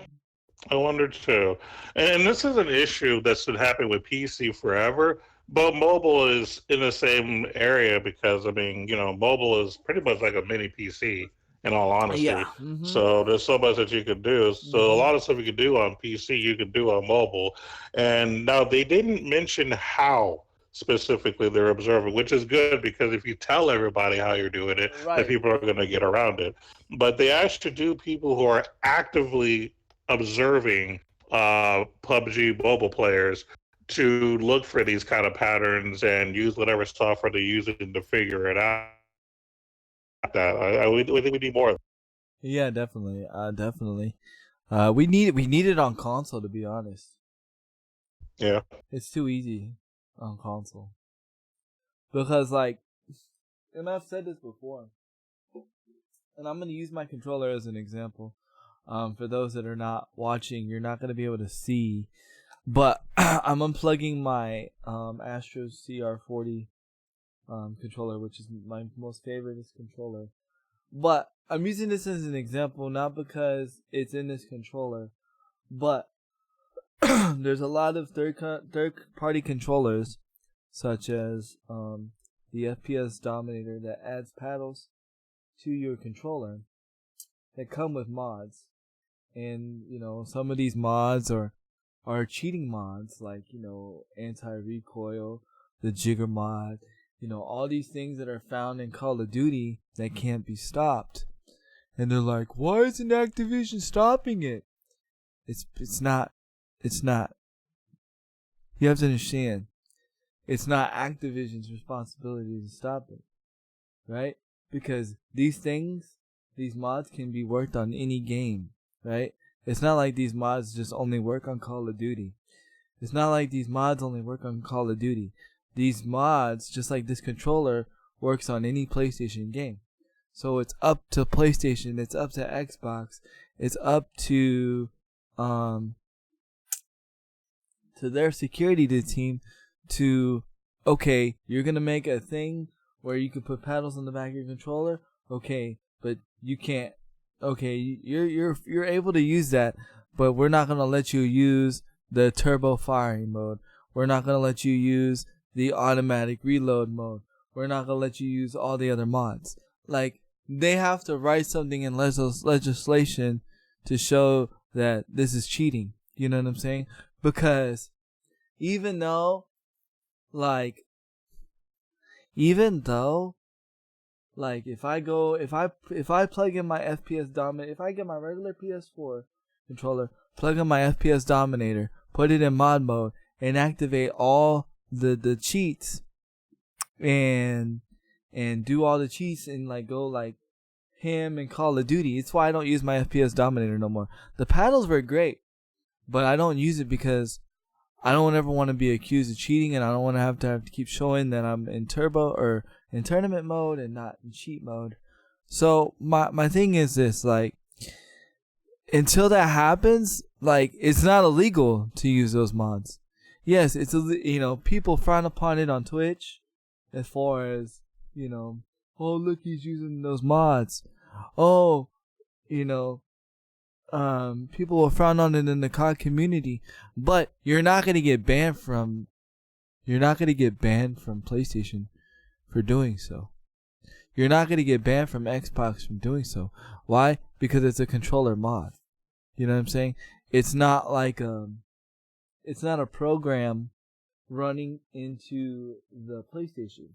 I wonder too. And this is an issue that's been happening with PC forever, but mobile is in the same area because, I mean, mobile is pretty much like a mini PC, in all Yeah. honesty. Mhm. So there's so much that you can do. So a Mhm. lot of stuff you can do on PC, you can do on mobile. And now they didn't mention how specifically they're observing, which is good because if you tell everybody how you're doing it, then Right. people are going to get around it. But they actually do people who are actively observing PUBG mobile players to look for these kind of patterns and use whatever software they're using to figure it out. We think we need more. Yeah, definitely. Definitely. We need it on console, to be honest. Yeah, It's too easy on console because like, and I've said this before, and I'm gonna use my controller as an example. For those that are not watching, you're not gonna be able to see, but I'm unplugging my Astros CR40 controller, which is my most favorite controller. But I'm using this as an example, not because it's in this controller, but there's a lot of third party controllers, such as the FPS Dominator that adds paddles to your controller that come with mods. And some of these mods are cheating mods, like anti-recoil, the Jigger mod, all these things that are found in Call of Duty that can't be stopped. And they're like, why isn't Activision stopping it? It's not. It's not. You have to understand. It's not Activision's responsibility to stop it, right? Because these mods can be worked on any game, right? It's not like these mods just only work on Call of Duty. It's not like these mods only work on Call of Duty. These mods, just like this controller, works on any PlayStation game. So it's up to PlayStation, it's up to Xbox, it's up to their security team to, okay, you're gonna make a thing where you can put paddles on the back of your controller, okay, but you can't. Okay, you're able to use that, but we're not gonna let you use the turbo firing mode. We're not gonna let you use the automatic reload mode. We're not gonna let you use all the other mods. Like, they have to write something in legislation to show that this is cheating. You know what I'm saying? Because even though, like, if I plug in my FPS Dominator, if I get my regular PS4 controller, plug in my FPS Dominator, put it in mod mode, and activate all the cheats, and do all the cheats, and like go like him and Call of Duty. It's why I don't use my FPS Dominator no more. The paddles were great, but I don't use it because I don't ever want to be accused of cheating, and I don't want to have to keep showing that I'm in turbo or in tournament mode and not in cheat mode. So my thing is this, like, until that happens, like, it's not illegal to use those mods. Yes, it's people frown upon it on Twitch, as far as oh, look, he's using those mods. Oh, people will frown on it in the COD community, but you're not gonna get banned from PlayStation for doing so. You're not gonna get banned from Xbox from doing so. Why? Because it's a controller mod. You know what I'm saying? It's not like it's not a program running into the PlayStation.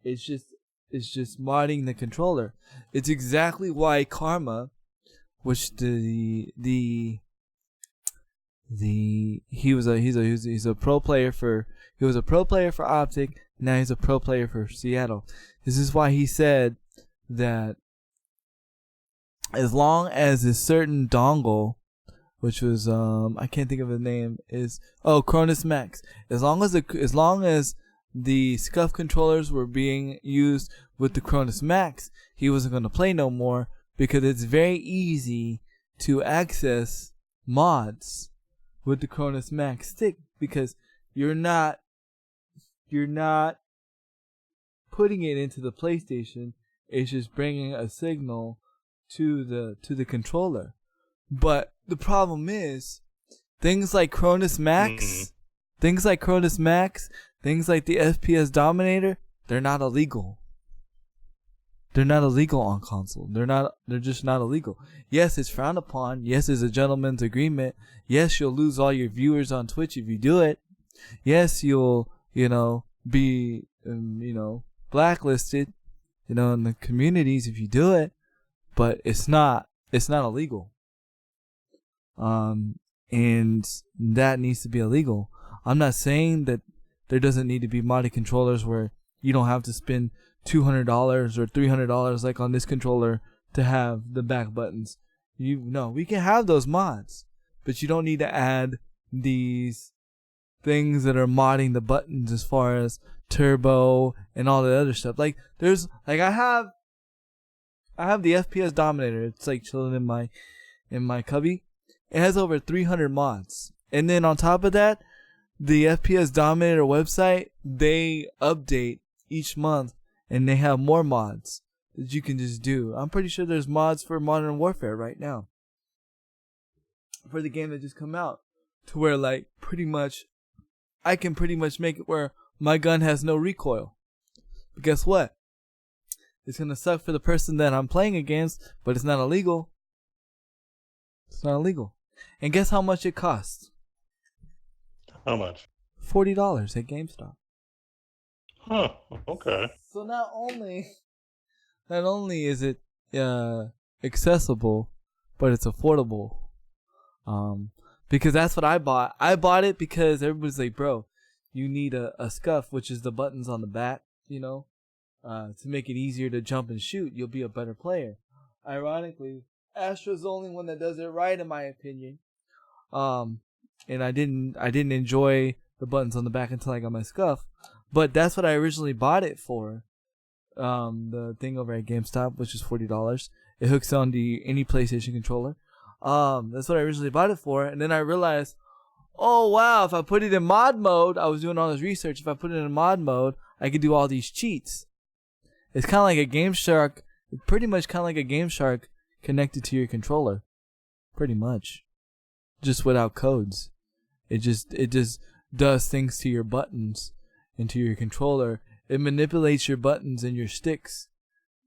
It's just modding the controller. It's exactly why Karma, which he's a pro player for Optic. Now he's a pro player for Seattle. This is why he said that as long as a certain dongle, which was I can't think of the name, is Cronus Max. As long as the SCUF controllers were being used with the Cronus Max, he wasn't going to play no more, because it's very easy to access mods with the Cronus Max stick, because you're not putting it into the PlayStation. It's just bringing a signal to the controller. But the problem is things like Cronus Max, things like the FPS Dominator, they're not illegal. They're not illegal on console. They're just not illegal. Yes, it's frowned upon. Yes, it's a gentleman's agreement. Yes, you'll lose all your viewers on Twitch if you do it. Yes, you'll, be, blacklisted, in the communities if you do it. But it's not illegal. And that needs to be illegal. I'm not saying that there doesn't need to be modded controllers where you don't have to spend $200 or $300 like on this controller to have the back buttons. We can have those mods, but you don't need to add these things that are modding the buttons as far as turbo and all the other stuff. Like I have the FPS Dominator. It's like chilling in my cubby. It has over 300 mods. And then on top of that, the FPS Dominator website, they update each month and they have more mods that you can just do. I'm pretty sure there's mods for Modern Warfare right now. For the game that just come out. To where I can pretty much make it where my gun has no recoil. But guess what? It's going to suck for the person that I'm playing against, but it's not illegal. It's not illegal. And guess how much it costs? How much? $40 at GameStop. Huh. Okay. So not only is it accessible, but it's affordable. Because that's what I bought. I bought it because everybody's like, bro, you need a scuff, which is the buttons on the back, to make it easier to jump and shoot. You'll be a better player. Ironically, Astra's the only one that does it right, in my opinion. And I didn't enjoy the buttons on the back until I got my scuff. But that's what I originally bought it for. The thing over at GameStop, which is $40. It hooks on to any PlayStation controller. That's what I originally bought it for. And then I realized, oh wow, if I put it in mod mode, I was doing all this research. If I put it in mod mode, I could do all these cheats. It's kind of like a Game Shark. Pretty much kind of like a Game Shark connected to your controller. Pretty much. Just without codes. It just does things to your buttons and to your controller. It manipulates your buttons and your sticks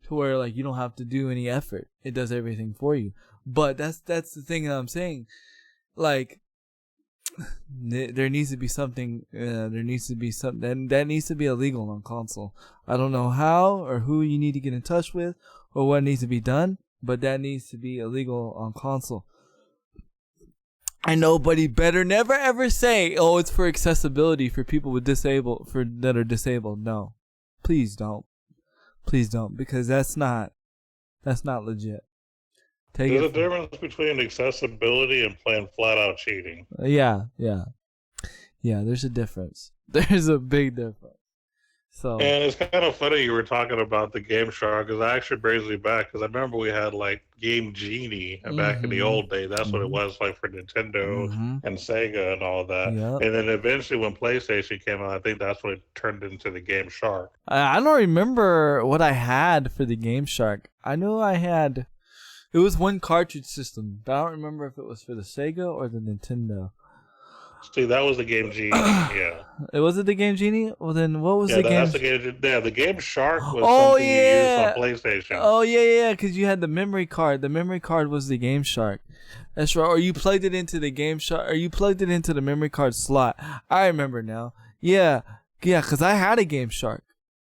to where you don't have to do any effort. It does everything for you. But that's the thing that I'm saying. There needs to be something. There needs to be something that needs to be illegal on console. I don't know how or who you need to get in touch with or what needs to be done, but that needs to be illegal on console. I nobody better never ever say, "Oh, it's for accessibility for people that are disabled." No, please don't, because that's not legit. There's a difference between accessibility and playing flat out cheating. Yeah. There's a difference. There's a big difference. So. And it's kind of funny you were talking about the Game Shark, because that actually brings me back, because I remember we had Game Genie back in the old days. That's what it was for Nintendo and Sega and all that. Yep. And then eventually when PlayStation came out, I think that's what it turned into the Game Shark. I don't remember what I had for the Game Shark. I know it was one cartridge system, but I don't remember if it was for the Sega or the Nintendo. See, that was the Game Genie, yeah. Was it the Game Genie? Well, then what was the Game? That's the Game Shark was something you used on PlayStation. Oh, yeah, because you had the memory card. The memory card was the Game Shark. That's right. Or you plugged it into the Game Shark, or you plugged it into the memory card slot. I remember now. Yeah, because I had a Game Shark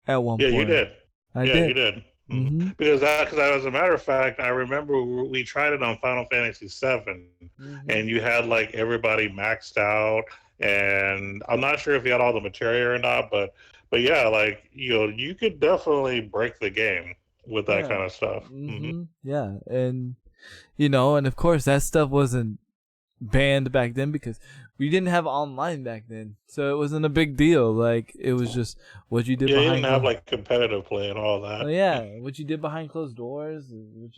at one point. Yeah, you did. I did. You did. Mm-hmm. Because as a matter of fact, I remember we tried it on Final Fantasy VII, and you had everybody maxed out, and I'm not sure if you had all the materia or not, but yeah, you could definitely break the game with that kind of stuff. Yeah, and and of course that stuff wasn't banned back then because we didn't have online back then, so it wasn't a big deal. It was just what you did. Yeah, you didn't have competitive play and all that. Yeah, what you did behind closed doors, and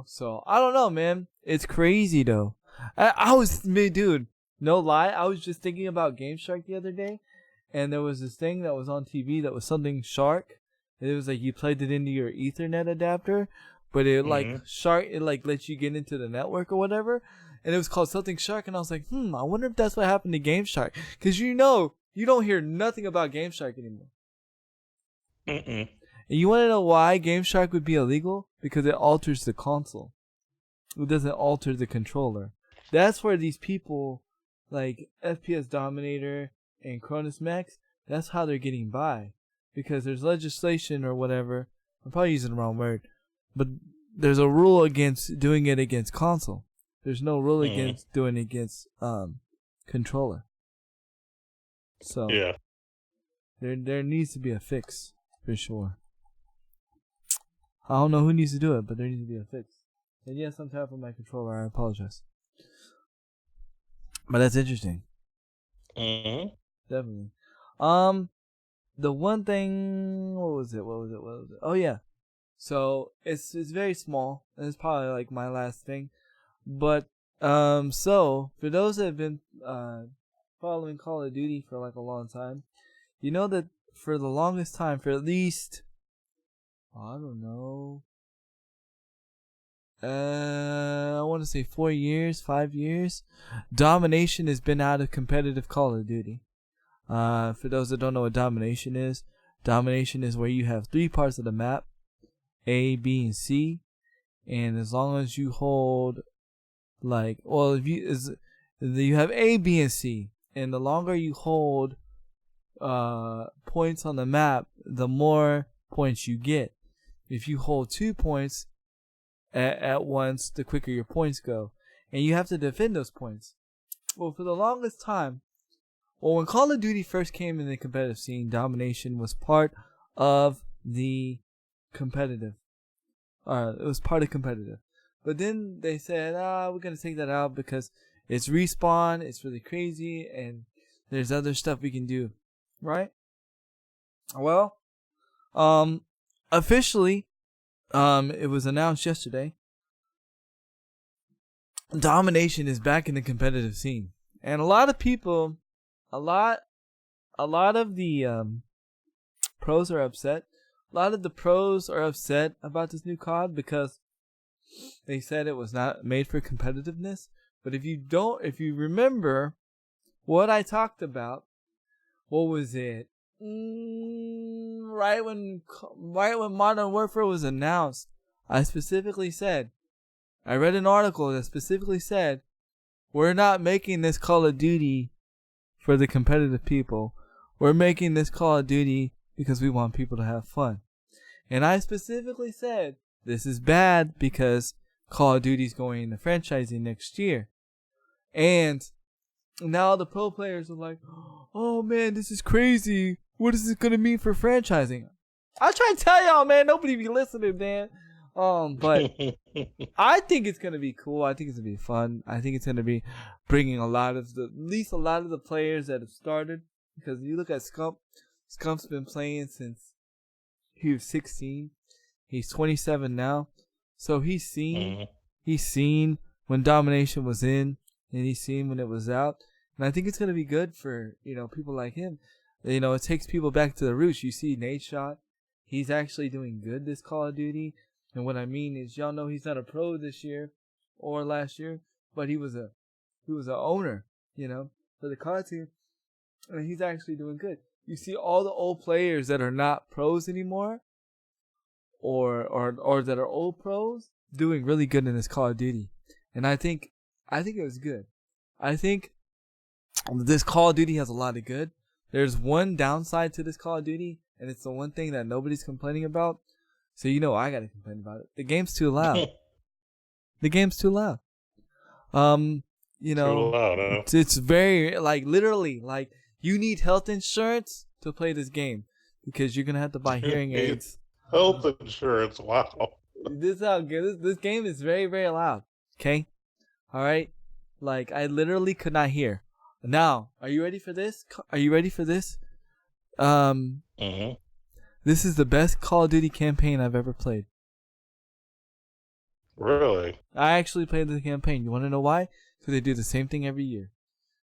so I don't know, man. It's crazy though. Dude, no lie, I was just thinking about Game Shark the other day, and there was this thing that was on TV that was something shark, It was like you plugged it into your Ethernet adapter, but it it lets you get into the network or whatever. And it was called something Shark, and I was like, I wonder if that's what happened to Game Shark, because you don't hear nothing about Game Shark anymore. Mm-mm. And you want to know why Game Shark would be illegal? Because it alters the console. It doesn't alter the controller. That's where these people like FPS Dominator and Cronus Max, that's how they're getting by. Because there's legislation or whatever. I'm probably using the wrong word. But there's a rule against doing it against console. There's no rule against doing it against controller. So yeah, there needs to be a fix for sure. I don't know who needs to do it, but there needs to be a fix. And yes, I'm tapping my controller. I apologize. But that's interesting. Mm-hmm. Definitely. The one thing, what was it? Oh yeah. So it's very small, and it's probably like my last thing. But so for those that have been following Call of Duty for like a long time, you know that for the longest time, for at least I don't know, I want to say 4 years, 5 years, Domination has been out of competitive Call of Duty. For those that don't know what Domination is where you have 3 parts of the map, A, B, and C, and as long as you hold if you have A, B, and C, and the longer you hold points on the map, the more points you get. If you hold 2 points at once, the quicker your points go, and you have to defend those points. Well, for the longest time, when Call of Duty first came in the competitive scene, Domination was part of the competitive. It was part of competitive. But then they said, we're going to take that out because it's Respawn, it's really crazy, and there's other stuff we can do. Right? Well, officially, it was announced yesterday, Domination is back in the competitive scene. And a lot of people, a lot of the pros are upset. A lot of the pros are upset about this new COD because they said it was not made for competitiveness. But if you remember what I talked about, what was it? Right when Modern Warfare was announced, I read an article that specifically said, we're not making this Call of Duty for the competitive people. We're making this Call of Duty because we want people to have fun. And I specifically said, this is bad because Call of Duty's going into franchising next year. And now the pro players are like, oh man, this is crazy. What is this going to mean for franchising? I try to tell y'all, man, nobody be listening, man. But I think it's going to be cool. I think it's going to be fun. I think it's going to be bringing at least a lot of the players that have started. Because you look at Scump. Scump's been playing since he was 16. He's 27 now. So he's seen when Domination was in, and he's seen when it was out. And I think it's going to be good for, people like him. It takes people back to the roots. You see Nadeshot. He's actually doing good this Call of Duty. And what I mean is, y'all know he's not a pro this year or last year, but he was a owner, for the COD team. And he's actually doing good. You see all the old players that are not pros anymore, or that are old pros, doing really good in this Call of Duty. And I think it was good. I think this Call of Duty has a lot of good. There's one downside to this Call of Duty, and it's the one thing that nobody's complaining about. So I gotta complain about it. The game's too loud. The game's too loud. Too loud, huh? It's very literally you need health insurance to play this game because you're gonna have to buy hearing aids. Health insurance, wow. This is how good this game is. Very, very loud. Okay, all right. I literally could not hear. Now, are you ready for this? Mm-hmm. This is the best Call of Duty campaign I've ever played. Really? I actually played the campaign. You want to know why? Because they do the same thing every year.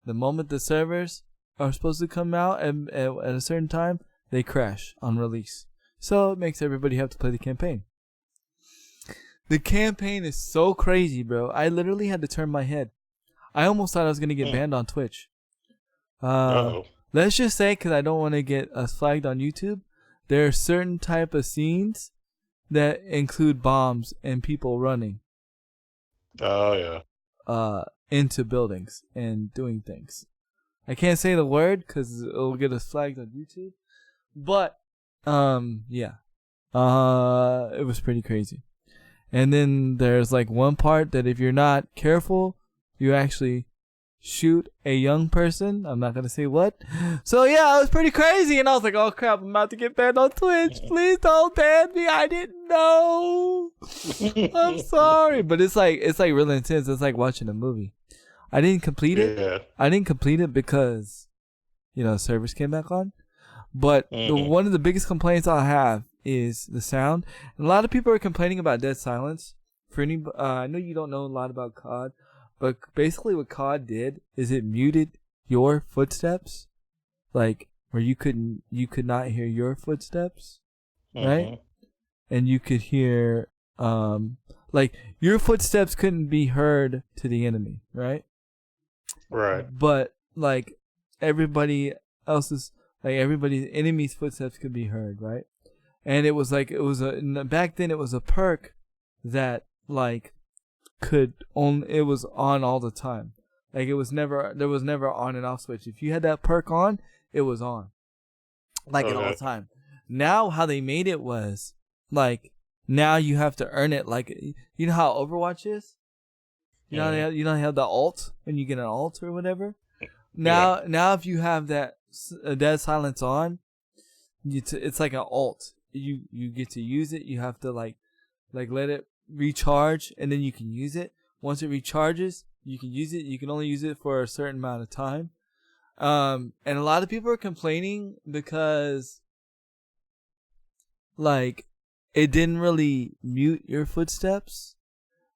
The moment the servers are supposed to come out at a certain time, they crash on release. So it makes everybody have to play the campaign. The campaign is so crazy, bro. I literally had to turn my head. I almost thought I was going to get banned on Twitch. Let's just say, because I don't want to get us flagged on YouTube, there are certain type of scenes that include bombs and people running. Oh, yeah. Into buildings and doing things. I can't say the word because it'll get us flagged on YouTube. But, yeah. It was pretty crazy. And then there's like one part that if you're not careful, you actually shoot a young person. I'm not going to say what. So yeah, it was pretty crazy. And I was like, oh crap, I'm about to get banned on Twitch. Please don't ban me. I didn't know. I'm sorry. But it's like really intense. It's like watching a movie. I didn't complete it. Yeah. I didn't complete it because, servers came back on. But one of the biggest complaints I have is the sound. And a lot of people are complaining about dead silence. For any, I know you don't know a lot about COD, but basically what COD did is it muted your footsteps, like where you could not hear your footsteps, right? And you could hear, like your footsteps couldn't be heard to the enemy, right? Right. But like everybody else's, like everybody's enemy's footsteps could be heard, right? And it was back then it was a perk that like it was on all the time. Like there was never on and off switch. If you had that perk on, it was on. Like all the time. Now how they made it was like now you have to earn it, like you know how Overwatch is? You know they have the ult when you get an ult or whatever? Now if you have that dead silence on, it's like an ult. You get to use it. You have to like let it recharge, and then you can use it. Once it recharges, you can use it. You can only use it for a certain amount of time. And a lot of people are complaining because like it didn't really mute your footsteps,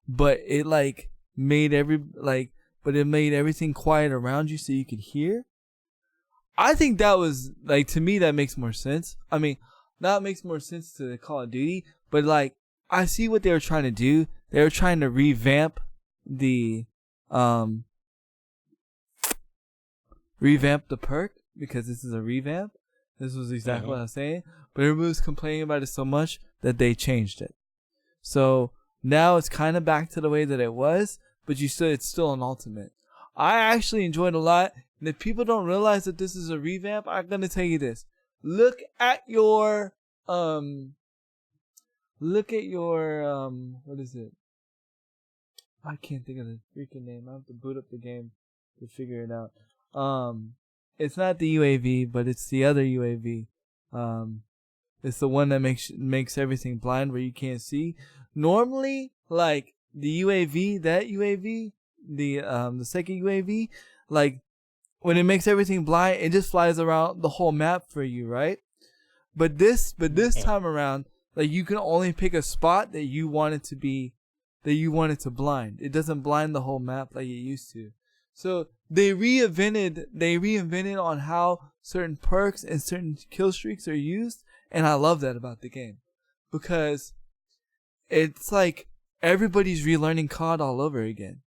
but it like made everything quiet around you so you could hear. I think that was like, to me that makes more sense. I mean, that makes more sense to the Call of Duty, but like I see what they were trying to do. They were trying to revamp the perk, because this is a revamp. This was exactly what I was saying, but everybody was complaining about it so much that they changed it. So now it's kind of back to the way that it was, but it's still an ultimate. I actually enjoyed it a lot, and if people don't realize that this is a revamp, I'm gonna tell you this. Look at your what is it? I can't think of the freaking name. I have to boot up the game to figure it out. It's not the UAV, but it's the other UAV. It's the one that makes everything blind where you can't see. Normally, like the UAV, the second UAV, like when it makes everything blind, it just flies around the whole map for you, right? But this time around, like you can only pick a spot that you want it to blind. It doesn't blind the whole map like it used to. So they reinvented on how certain perks and certain kill streaks are used, and I love that about the game, because it's like everybody's relearning COD all over again.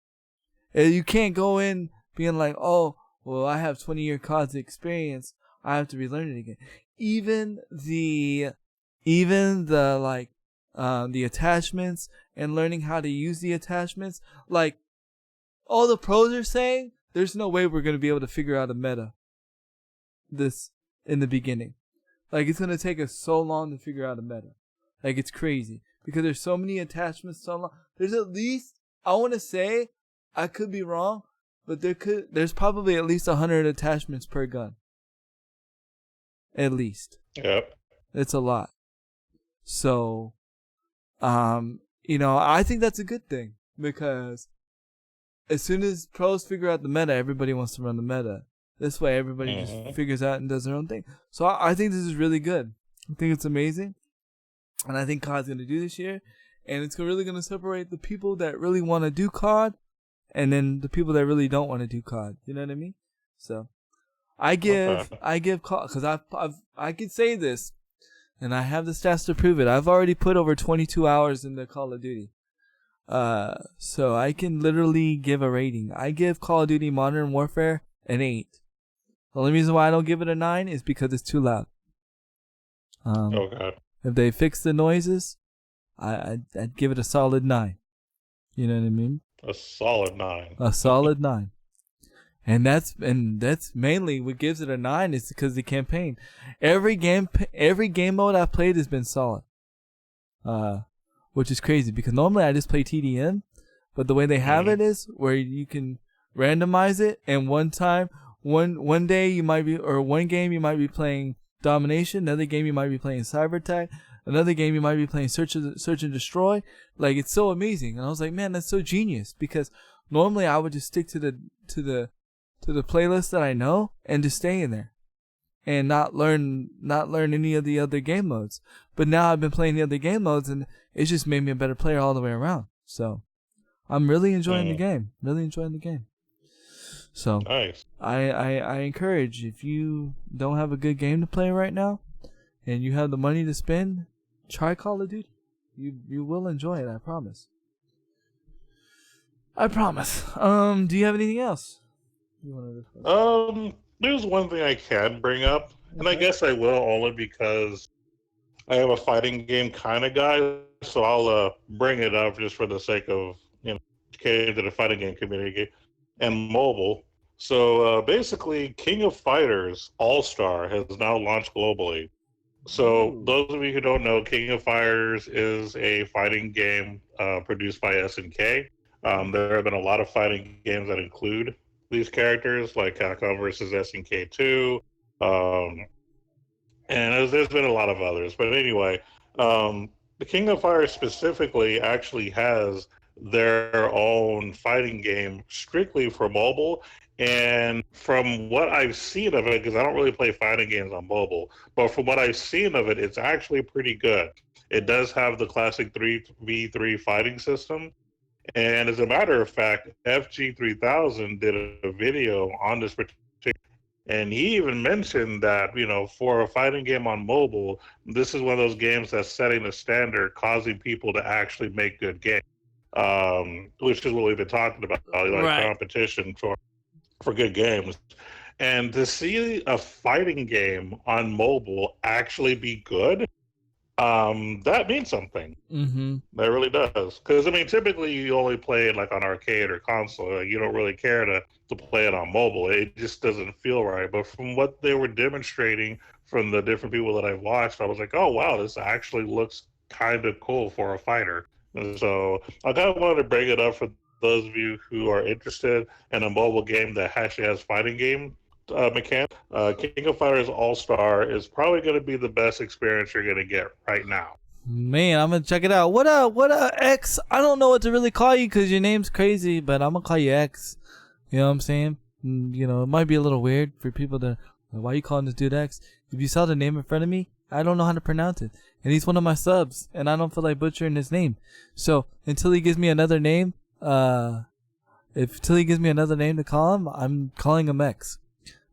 You can't go in being like, oh, well, I have 20-year COD experience, I have to relearn it again. Even the attachments and learning how to use the attachments, like all the pros are saying, there's no way we're going to be able to figure out a meta this in the beginning. Like it's going to take us so long to figure out a meta. Like it's crazy because there's so many attachments, so long. There's at least, I want to say, I could be wrong, but there's probably at least 100 attachments per gun. At least. Yep. It's a lot. So, I think that's a good thing, because as soon as pros figure out the meta, everybody wants to run the meta. This way, everybody just figures out and does their own thing. So I think this is really good. I think it's amazing, and I think COD's going to do this year, and it's really going to separate the people that really want to do COD, and then the people that really don't want to do COD. You know what I mean? So I give COD, because I could say this. and I have the stats to prove it. I've already put over 22 hours in the Call of Duty. So I can literally give a rating. I give Call of Duty Modern Warfare an 8. The only reason why I don't give it a 9 is because it's too loud. Oh god. If they fix the noises, I'd give it a solid 9. You know what I mean? A solid 9. A solid 9. And that's mainly what gives it a 9 is because of the campaign. Every game mode I've played has been solid. Which is crazy because normally I just play TDM, but the way they have it is where you can randomize it, and one day you might be, or one game you might be playing Domination, another game you might be playing Cyber Attack, another game you might be playing Search and Destroy. Like, it's so amazing, and I was like, man, that's so genius, because normally I would just stick to the playlist that I know and just stay in there and not learn any of the other game modes. But now I've been playing the other game modes, and it's just made me a better player all the way around. So I'm really enjoying the game. Really enjoying the game. So nice. I encourage, if you don't have a good game to play right now and you have the money to spend, try Call of Duty. You will enjoy it, I promise. I promise. Do you have anything else you want to discuss? There's one thing I can bring up, and I guess I will only because I am a fighting game kind of guy, so I'll bring it up just for the sake of, catering to the fighting game community and mobile. So basically, King of Fighters All-Star has now launched globally. So those of you who don't know, King of Fighters is a fighting game produced by SNK. There have been a lot of fighting games that include these characters, like Capcom versus SNK 2, and there's been a lot of others. But anyway, the King of Fighters specifically actually has their own fighting game strictly for mobile. And from what I've seen of it, because I don't really play fighting games on mobile, but from what I've seen of it, it's actually pretty good. It does have the classic 3v3 fighting system. And as a matter of fact, FG3000 did a video on this particular, and he even mentioned that, for a fighting game on mobile, this is one of those games that's setting the standard, causing people to actually make good games, which is what we've been talking about, like competition for good games. And to see a fighting game on mobile actually be good, that means something. Mm-hmm. That really does. Because, typically you only play it like on arcade or console. You don't really care to play it on mobile. It just doesn't feel right. But from what they were demonstrating from the different people that I've watched, I was like, oh, wow, this actually looks kind of cool for a fighter. And so I kind of wanted to bring it up for those of you who are interested in a mobile game that actually has fighting game mechanic. King of Fighters All-Star is probably going to be the best experience you're going to get right now. Man, I'm going to check it out. What up, X? I don't know what to really call you because your name's crazy, but I'm going to call you X. You know what I'm saying? It might be a little weird for people to, why are you calling this dude X? If you saw the name in front of me, I don't know how to pronounce it. And he's one of my subs, and I don't feel like butchering his name. So until he gives me another name, until he gives me another name to call him, I'm calling him X.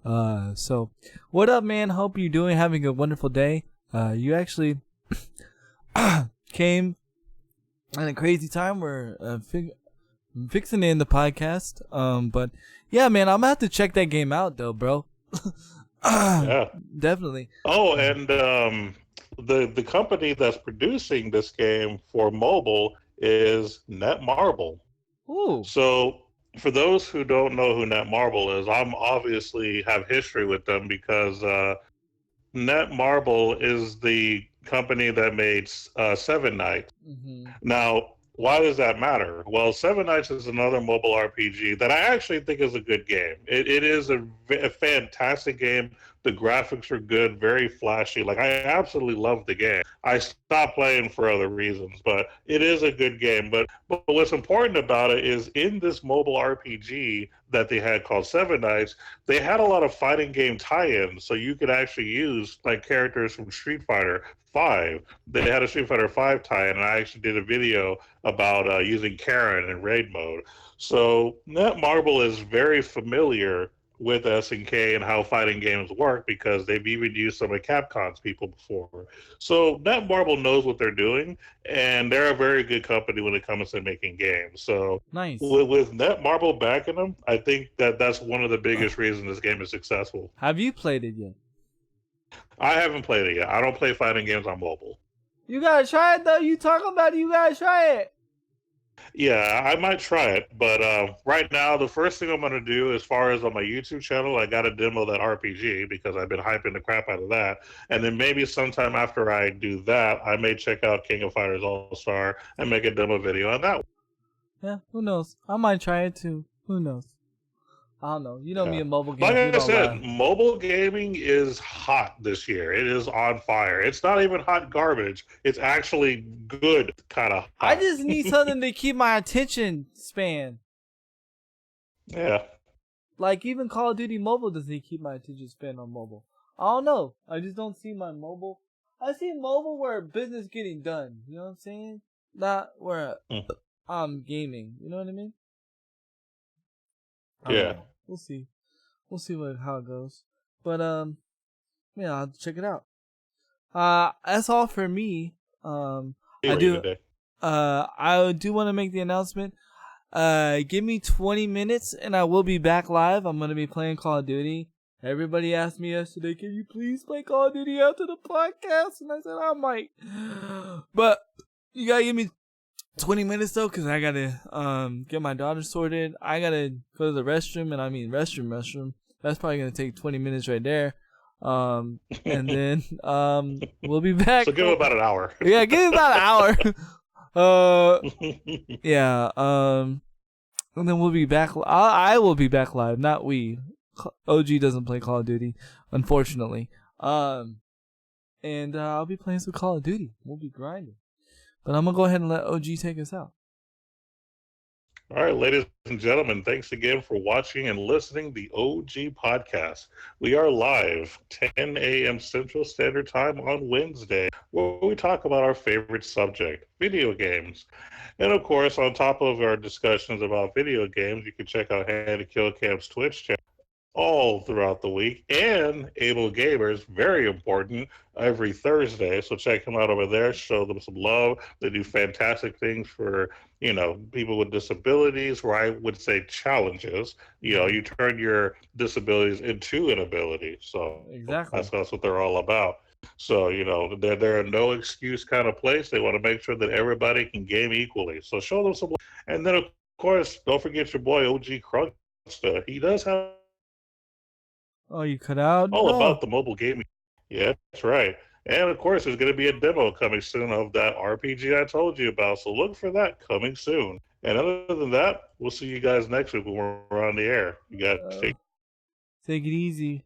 So what up, man? Hope you're having a wonderful day. You actually came at a crazy time. We're fixing to end the podcast. But yeah, man, I'm gonna have to check that game out though, bro. Yeah, definitely. Oh, and the company that's producing this game for mobile is Netmarble. Ooh. So for those who don't know who Netmarble is, I'm obviously have history with them because Netmarble is the company that made Seven Knights. Mm-hmm. Now, why does that matter? Well, Seven Knights is another mobile RPG that I actually think is a good game. It is a fantastic game. The graphics are good, very flashy. Like, I absolutely love the game. I stopped playing for other reasons, but it is a good game. But what's important about it is in this mobile RPG that they had called Seven Knights, they had a lot of fighting game tie-ins, so you could actually use like characters from Street Fighter 5. They had a Street Fighter 5 tie-in, and I actually did a video about using Karen in raid mode. So Netmarble is very familiar with SNK and how fighting games work because they've even used some of Capcom's people before. So Netmarble knows what they're doing, and they're a very good company when it comes to making games. So Nice. with Netmarble backing them, I think that that's one of the biggest reasons this game is successful. Have you played it yet? I haven't played it yet. I don't play fighting games on mobile. You gotta try it though. You talk about it. You gotta try it. Yeah, I might try it, but right now the first thing I'm going to do, as far as on my YouTube channel, I got to demo that RPG because I've been hyping the crap out of that, and then maybe sometime after I do that, I may check out King of Fighters All Star and make a demo video on that one. Yeah, who knows? I might try it too. Who knows? I don't know. You know me Yeah. in mobile games. Like We I don't said, lie. mobile gaming is hot this year. It is on fire. It's not even hot garbage. It's actually good kind of hot. I just need something to keep my attention span. Yeah. Like even Call of Duty Mobile doesn't keep my attention span on mobile. I don't know. I just don't see my mobile. I see mobile where business getting done. You know what I'm saying? Not where I'm gaming. You know what I mean? I don't Yeah. know. We'll see. We'll see how it goes. But yeah, I'll check it out. That's all for me. I do. Today. I do want to make the announcement. Give me 20 minutes and I will be back live. I'm gonna be playing Call of Duty. Everybody asked me yesterday, can you please play Call of Duty after the podcast? And I said I might. But you gotta give me 20 minutes though, cause I gotta get my daughter sorted. I gotta go to the restroom, and I mean restroom. That's probably gonna take 20 minutes right there. And then we'll be back. So give it about an hour. Yeah, give it about an hour. Yeah. And then we'll be back. I will be back live, not we. OG doesn't play Call of Duty, unfortunately. And I'll be playing some Call of Duty. We'll be grinding. But I'm gonna go ahead and let OG take us out. All right, ladies and gentlemen, thanks again for watching and listening to the OG Podcast. We are live 10 a.m. Central Standard Time on Wednesday, where we talk about our favorite subject, video games. And of course, on top of our discussions about video games, you can check out Hand to Kill Cam's Twitch channel all throughout the week, and Able Gamers, very important, every Thursday. So check them out over there, show them some love. They do fantastic things for, people with disabilities, or I would say challenges. You turn your disabilities into an ability. So Exactly. that's what they're all about. So, they're a no excuse kind of place. They want to make sure that everybody can game equally. So show them some love. And then, of course, don't forget your boy OG Crunchster. He does have Oh, you cut out? all about the mobile gaming. Yeah, that's right. And of course, there's going to be a demo coming soon of that RPG I told you about. So look for that coming soon. And other than that, we'll see you guys next week when we're on the air. You got to take it easy.